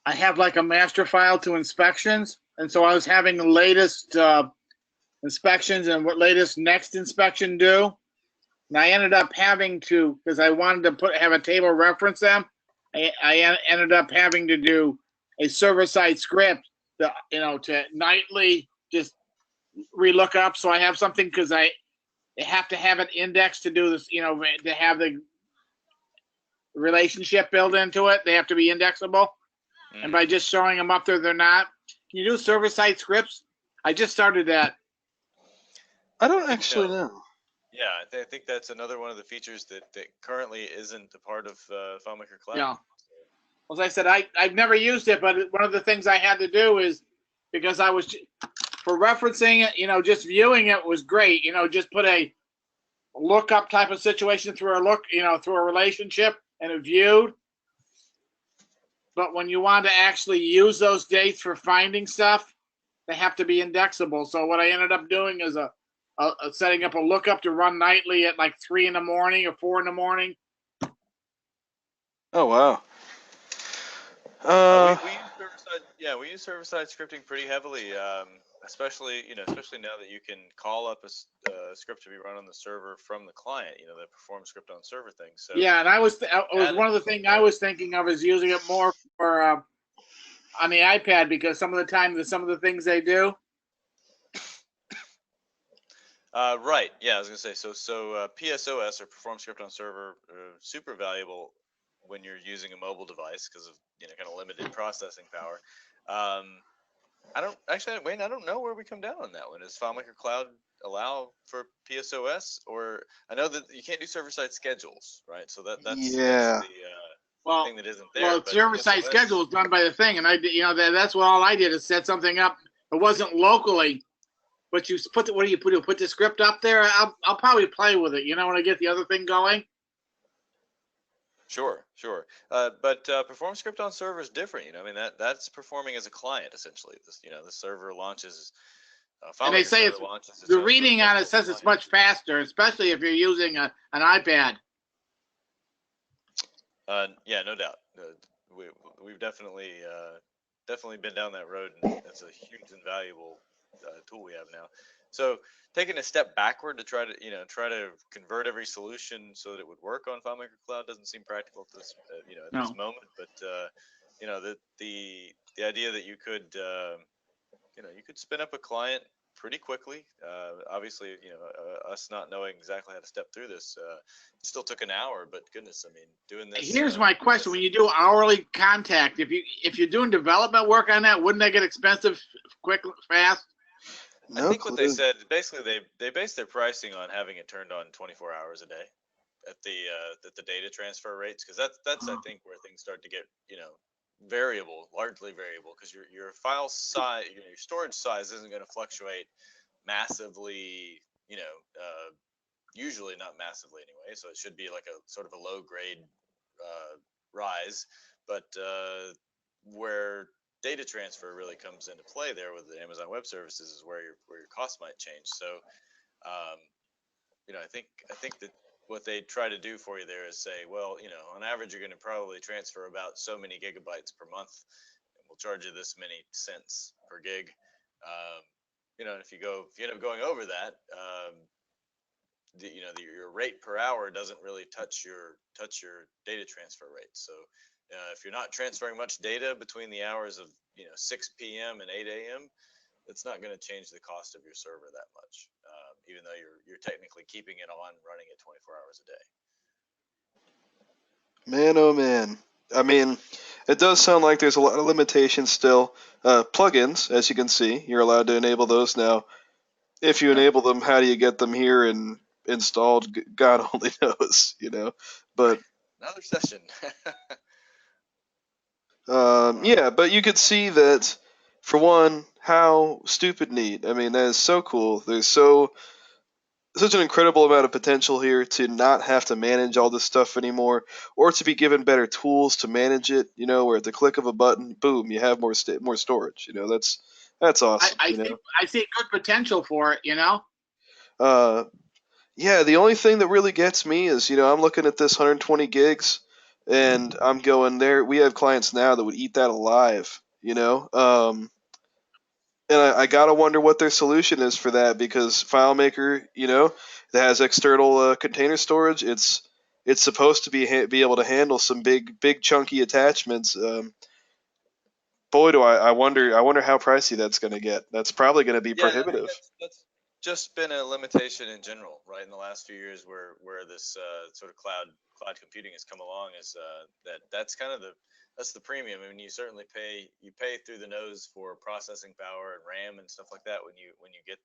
I have like a master file to inspections, and so I was having the latest inspections and what latest next inspection do. And I ended up having to, because I wanted to have a table reference them, I ended up having to do a server-side script to nightly just relook up. So I have something because I have to have it indexed to do this, to have the relationship built into it. They have to be indexable. And by just showing them up there, they're not. Can you do server-side scripts? I just started that. I don't actually know. Yeah, I think that's another one of the features that currently isn't a part of FileMaker Cloud. Yeah. As I said, I've never used it, but one of the things I had to do is, because I was, for referencing it, just viewing it was great. Just put a lookup type of situation through a relationship and it viewed. But when you want to actually use those dates for finding stuff, they have to be indexable. So what I ended up doing is setting up a lookup to run nightly at like 3 in the morning or 4 in the morning. Oh wow. We use server-side scripting pretty heavily, especially now that you can call up a script to be run on the server from the client. The perform script on server thing. So yeah, and one of the things I was thinking of is using it more for on the iPad, because some of the things they do. Right. Yeah, I was gonna say PSOS, or Perform Script on Server, super valuable when you're using a mobile device because of kind of limited processing power. I don't actually, Wayne. I don't know where we come down on that one. Does FileMaker Cloud allow for PSOS, or I know that you can't do server-side schedules, right? So that's Yeah. the Well, thing that isn't there. well, But server-side PSOS, schedule is done by the thing, and that's what all I did is set something up. It wasn't locally, but you put what do you put? Put the script up there. I'll probably play with it. When I get the other thing going. Sure. But Perform Script on Server is different. I mean that's performing as a client essentially. The server launches. And they FileMaker say server it's launches its the own sort of reading on it virtual says it's client. much faster, especially if you're using an iPad. Yeah, no doubt. We've definitely been down that road, and that's a huge and valuable tool we have now. So taking a step backward to try to convert every solution so that it would work on FileMaker Cloud doesn't seem practical at this at No. this moment. But the idea that you could you could spin up a client pretty quickly. Obviously, us not knowing exactly how to step through this, it still took an hour. But goodness, I mean, doing this. Here's my question: when you do hourly contact, if you're doing development work on that, wouldn't that get expensive, quick, fast? I think what they said basically they base their pricing on having it turned on 24 hours a day at the data transfer rates, because that's I think where things start to get largely variable, because your file size, your storage size isn't going to fluctuate massively, usually not massively anyway. So it should be like a sort of a low grade rise, but where data transfer really comes into play there with the Amazon Web Services is where your cost might change. So, I think that what they try to do for you there is say, well, on average, you're going to probably transfer about so many gigabytes per month, and we'll charge you this many cents per gig. If you end up going over that, your rate per hour doesn't really touch your data transfer rate. So if you're not transferring much data between the hours of 6 p.m. and 8 a.m., it's not going to change the cost of your server that much, even though you're technically keeping it on running it 24 hours a day. Man, oh man. I mean, it does sound like there's a lot of limitations still. Plugins, as you can see, you're allowed to enable those now. If you enable them, how do you get them here and installed? God only knows, But another session. yeah, but you could see that, for one, how stupid neat. I mean, that is so cool. There's such an incredible amount of potential here to not have to manage all this stuff anymore, or to be given better tools to manage it. Where at the click of a button, boom, you have more storage. That's awesome. I see good potential for it. Yeah, the only thing that really gets me is, I'm looking at this 120 gigs, and I'm going there. We have clients now that would eat that alive. And I gotta wonder what their solution is for that, because FileMaker, that has external container storage, it's supposed to be able to handle some big chunky attachments. Boy, do I wonder how pricey that's going to get. That's probably going to be prohibitive. That's just been a limitation in general, right? In the last few years, where this sort of cloud computing has come along, is that's kind of that's the premium. I mean, you certainly pay through the nose for processing power and RAM and stuff like that when you get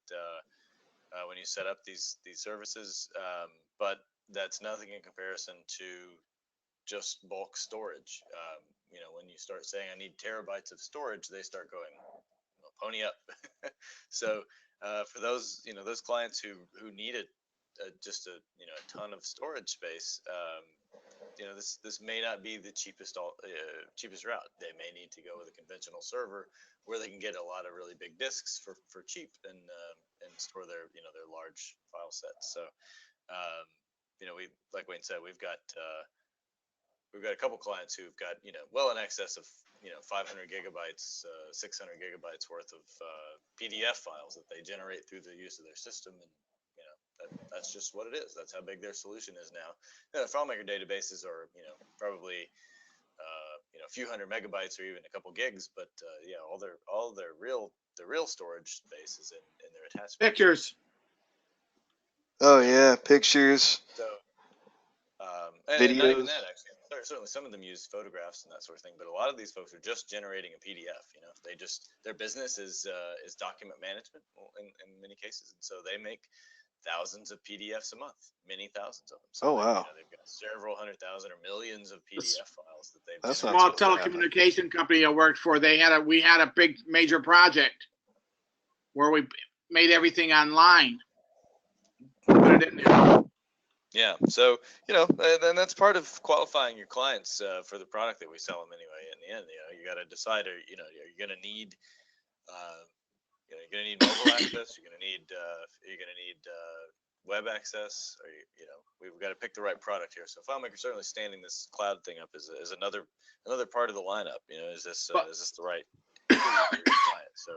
when you set up these services, but that's nothing in comparison to just bulk storage. When you start saying I need terabytes of storage, they start going, well, pony up. So for those those clients who need just a ton of storage space, this may not be the cheapest route. They may need to go with a conventional server where they can get a lot of really big disks for cheap and store their their large file sets. So we, like Wayne said, we've got a couple clients who've got well in excess of 500 gigabytes, 600 gigabytes worth of PDF files that they generate through the use of their system, and that's just what it is. That's how big their solution is now. FileMaker databases are probably a few hundred megabytes or even a couple gigs, but yeah, all their real storage space is in their attachment pictures. Oh yeah, pictures, So, and not even videos. that actually. Certainly, some of them use photographs and that sort of thing, but a lot of these folks are just generating a PDF. You know, they just their business is document management in many cases, and so they make thousands of PDFs a month, many thousands of them. So Oh wow, they've got several 100,000 or millions of PDF files that they've that's not Small generated. too bad. telecommunication company I worked for, we had a big major project where we made everything online. Put it in there. Yeah, so then that's part of qualifying your clients for the product that we sell them anyway. In the end, you got to decide, are you going to need, you're going to need mobile access, you're going to need web access, or we've got to pick the right product here. So FileMaker certainly standing this cloud thing up is another part of the lineup. Is this the right tool for your client? So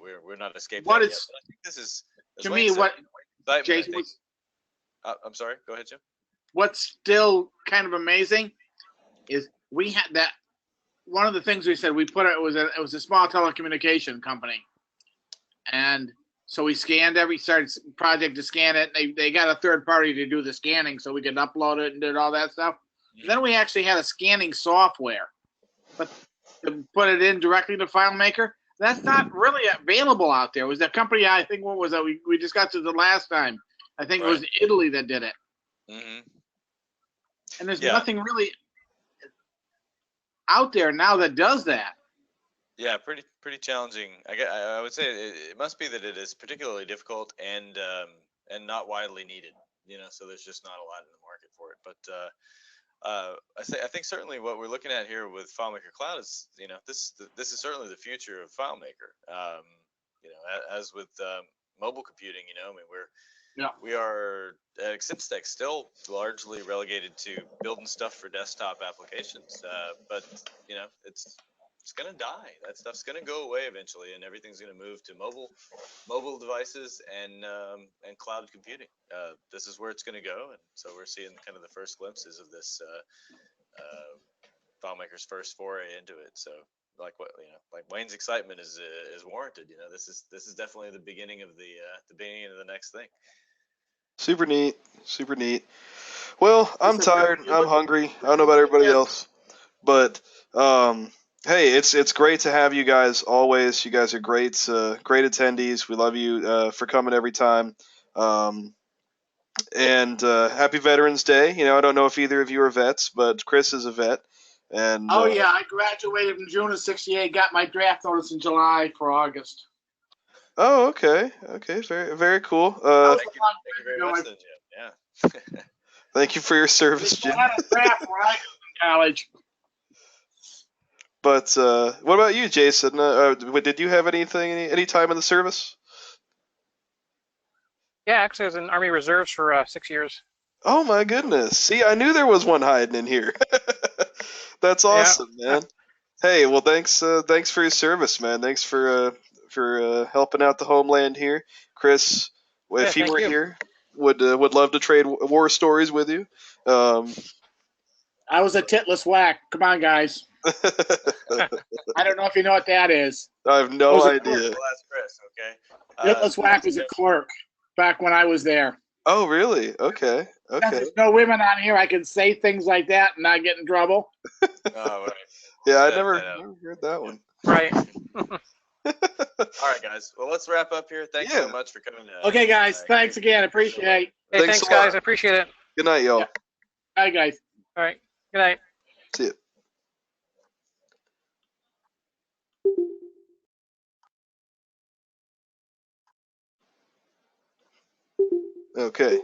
we're not escaping that yet. But I think this is, as To Wayne me, said, what excitement, Jason I think, was. I'm sorry. Go ahead, Jim. What's still kind of amazing is we had that. One of the things we said it was a small telecommunication company, and so we started project to scan it. They got a third party to do the scanning, so we could upload it and did all that stuff. And then we actually had a scanning software, but to put it in directly to FileMaker, that's not really available out there. It was a company, I think, what was that? We discussed it the last time. I think it was Italy that did it. Mm-hmm. And there's nothing really out there now that does that. Yeah, pretty challenging. I would say it must be that it is particularly difficult and not widely needed. So there's just not a lot in the market for it. But I think certainly what we're looking at here with FileMaker Cloud is this is certainly the future of FileMaker. As with mobile computing, I mean we are at Xipstech still largely relegated to building stuff for desktop applications, but it's gonna die. That stuff's gonna go away eventually, and everything's gonna move to mobile devices and cloud computing. This is where it's gonna go, and so we're seeing kind of the first glimpses of this FileMaker's first foray into it. So like Wayne's excitement is warranted. This is definitely the beginning of the next thing. Super neat, super neat. Well, I'm tired. I'm hungry. I don't know about everybody else, but hey, it's great to have you guys always. You guys are great attendees. We love you for coming every time. And happy Veterans Day. I don't know if either of you are vets, but Chris is a vet. And yeah, I graduated in June of '68. Got my draft notice in July for August. Oh, okay, very very cool. Thank you very much, then, Jim. Yeah. Thank you for your service, Jim. I had a draft when I was in college. But what about you, Jason? Did you have any time in the service? Yeah, actually, I was in Army Reserves for 6 years. Oh my goodness! See, I knew there was one hiding in here. That's awesome, man. Hey, well, thanks for your service, man. Thanks for helping out the homeland here, Chris. If he were here, would love to trade war stories with you. I was a titless whack. Come on, guys. I don't know if you know what that is. I have no idea. Well, that's Chris, okay? Titless whack was a clerk back when I was there. Oh, really? Okay. There's no women on here. I can say things like that and not get in trouble. Oh, right. Yeah, I never heard that one. Right. All right, guys. Well, let's wrap up here. Thanks so much for coming. Okay, guys. Thanks again. Appreciate. Hey, thanks guys. I appreciate it. Good night, y'all. Yeah. Bye, guys. All right. Good night. See you. Okay.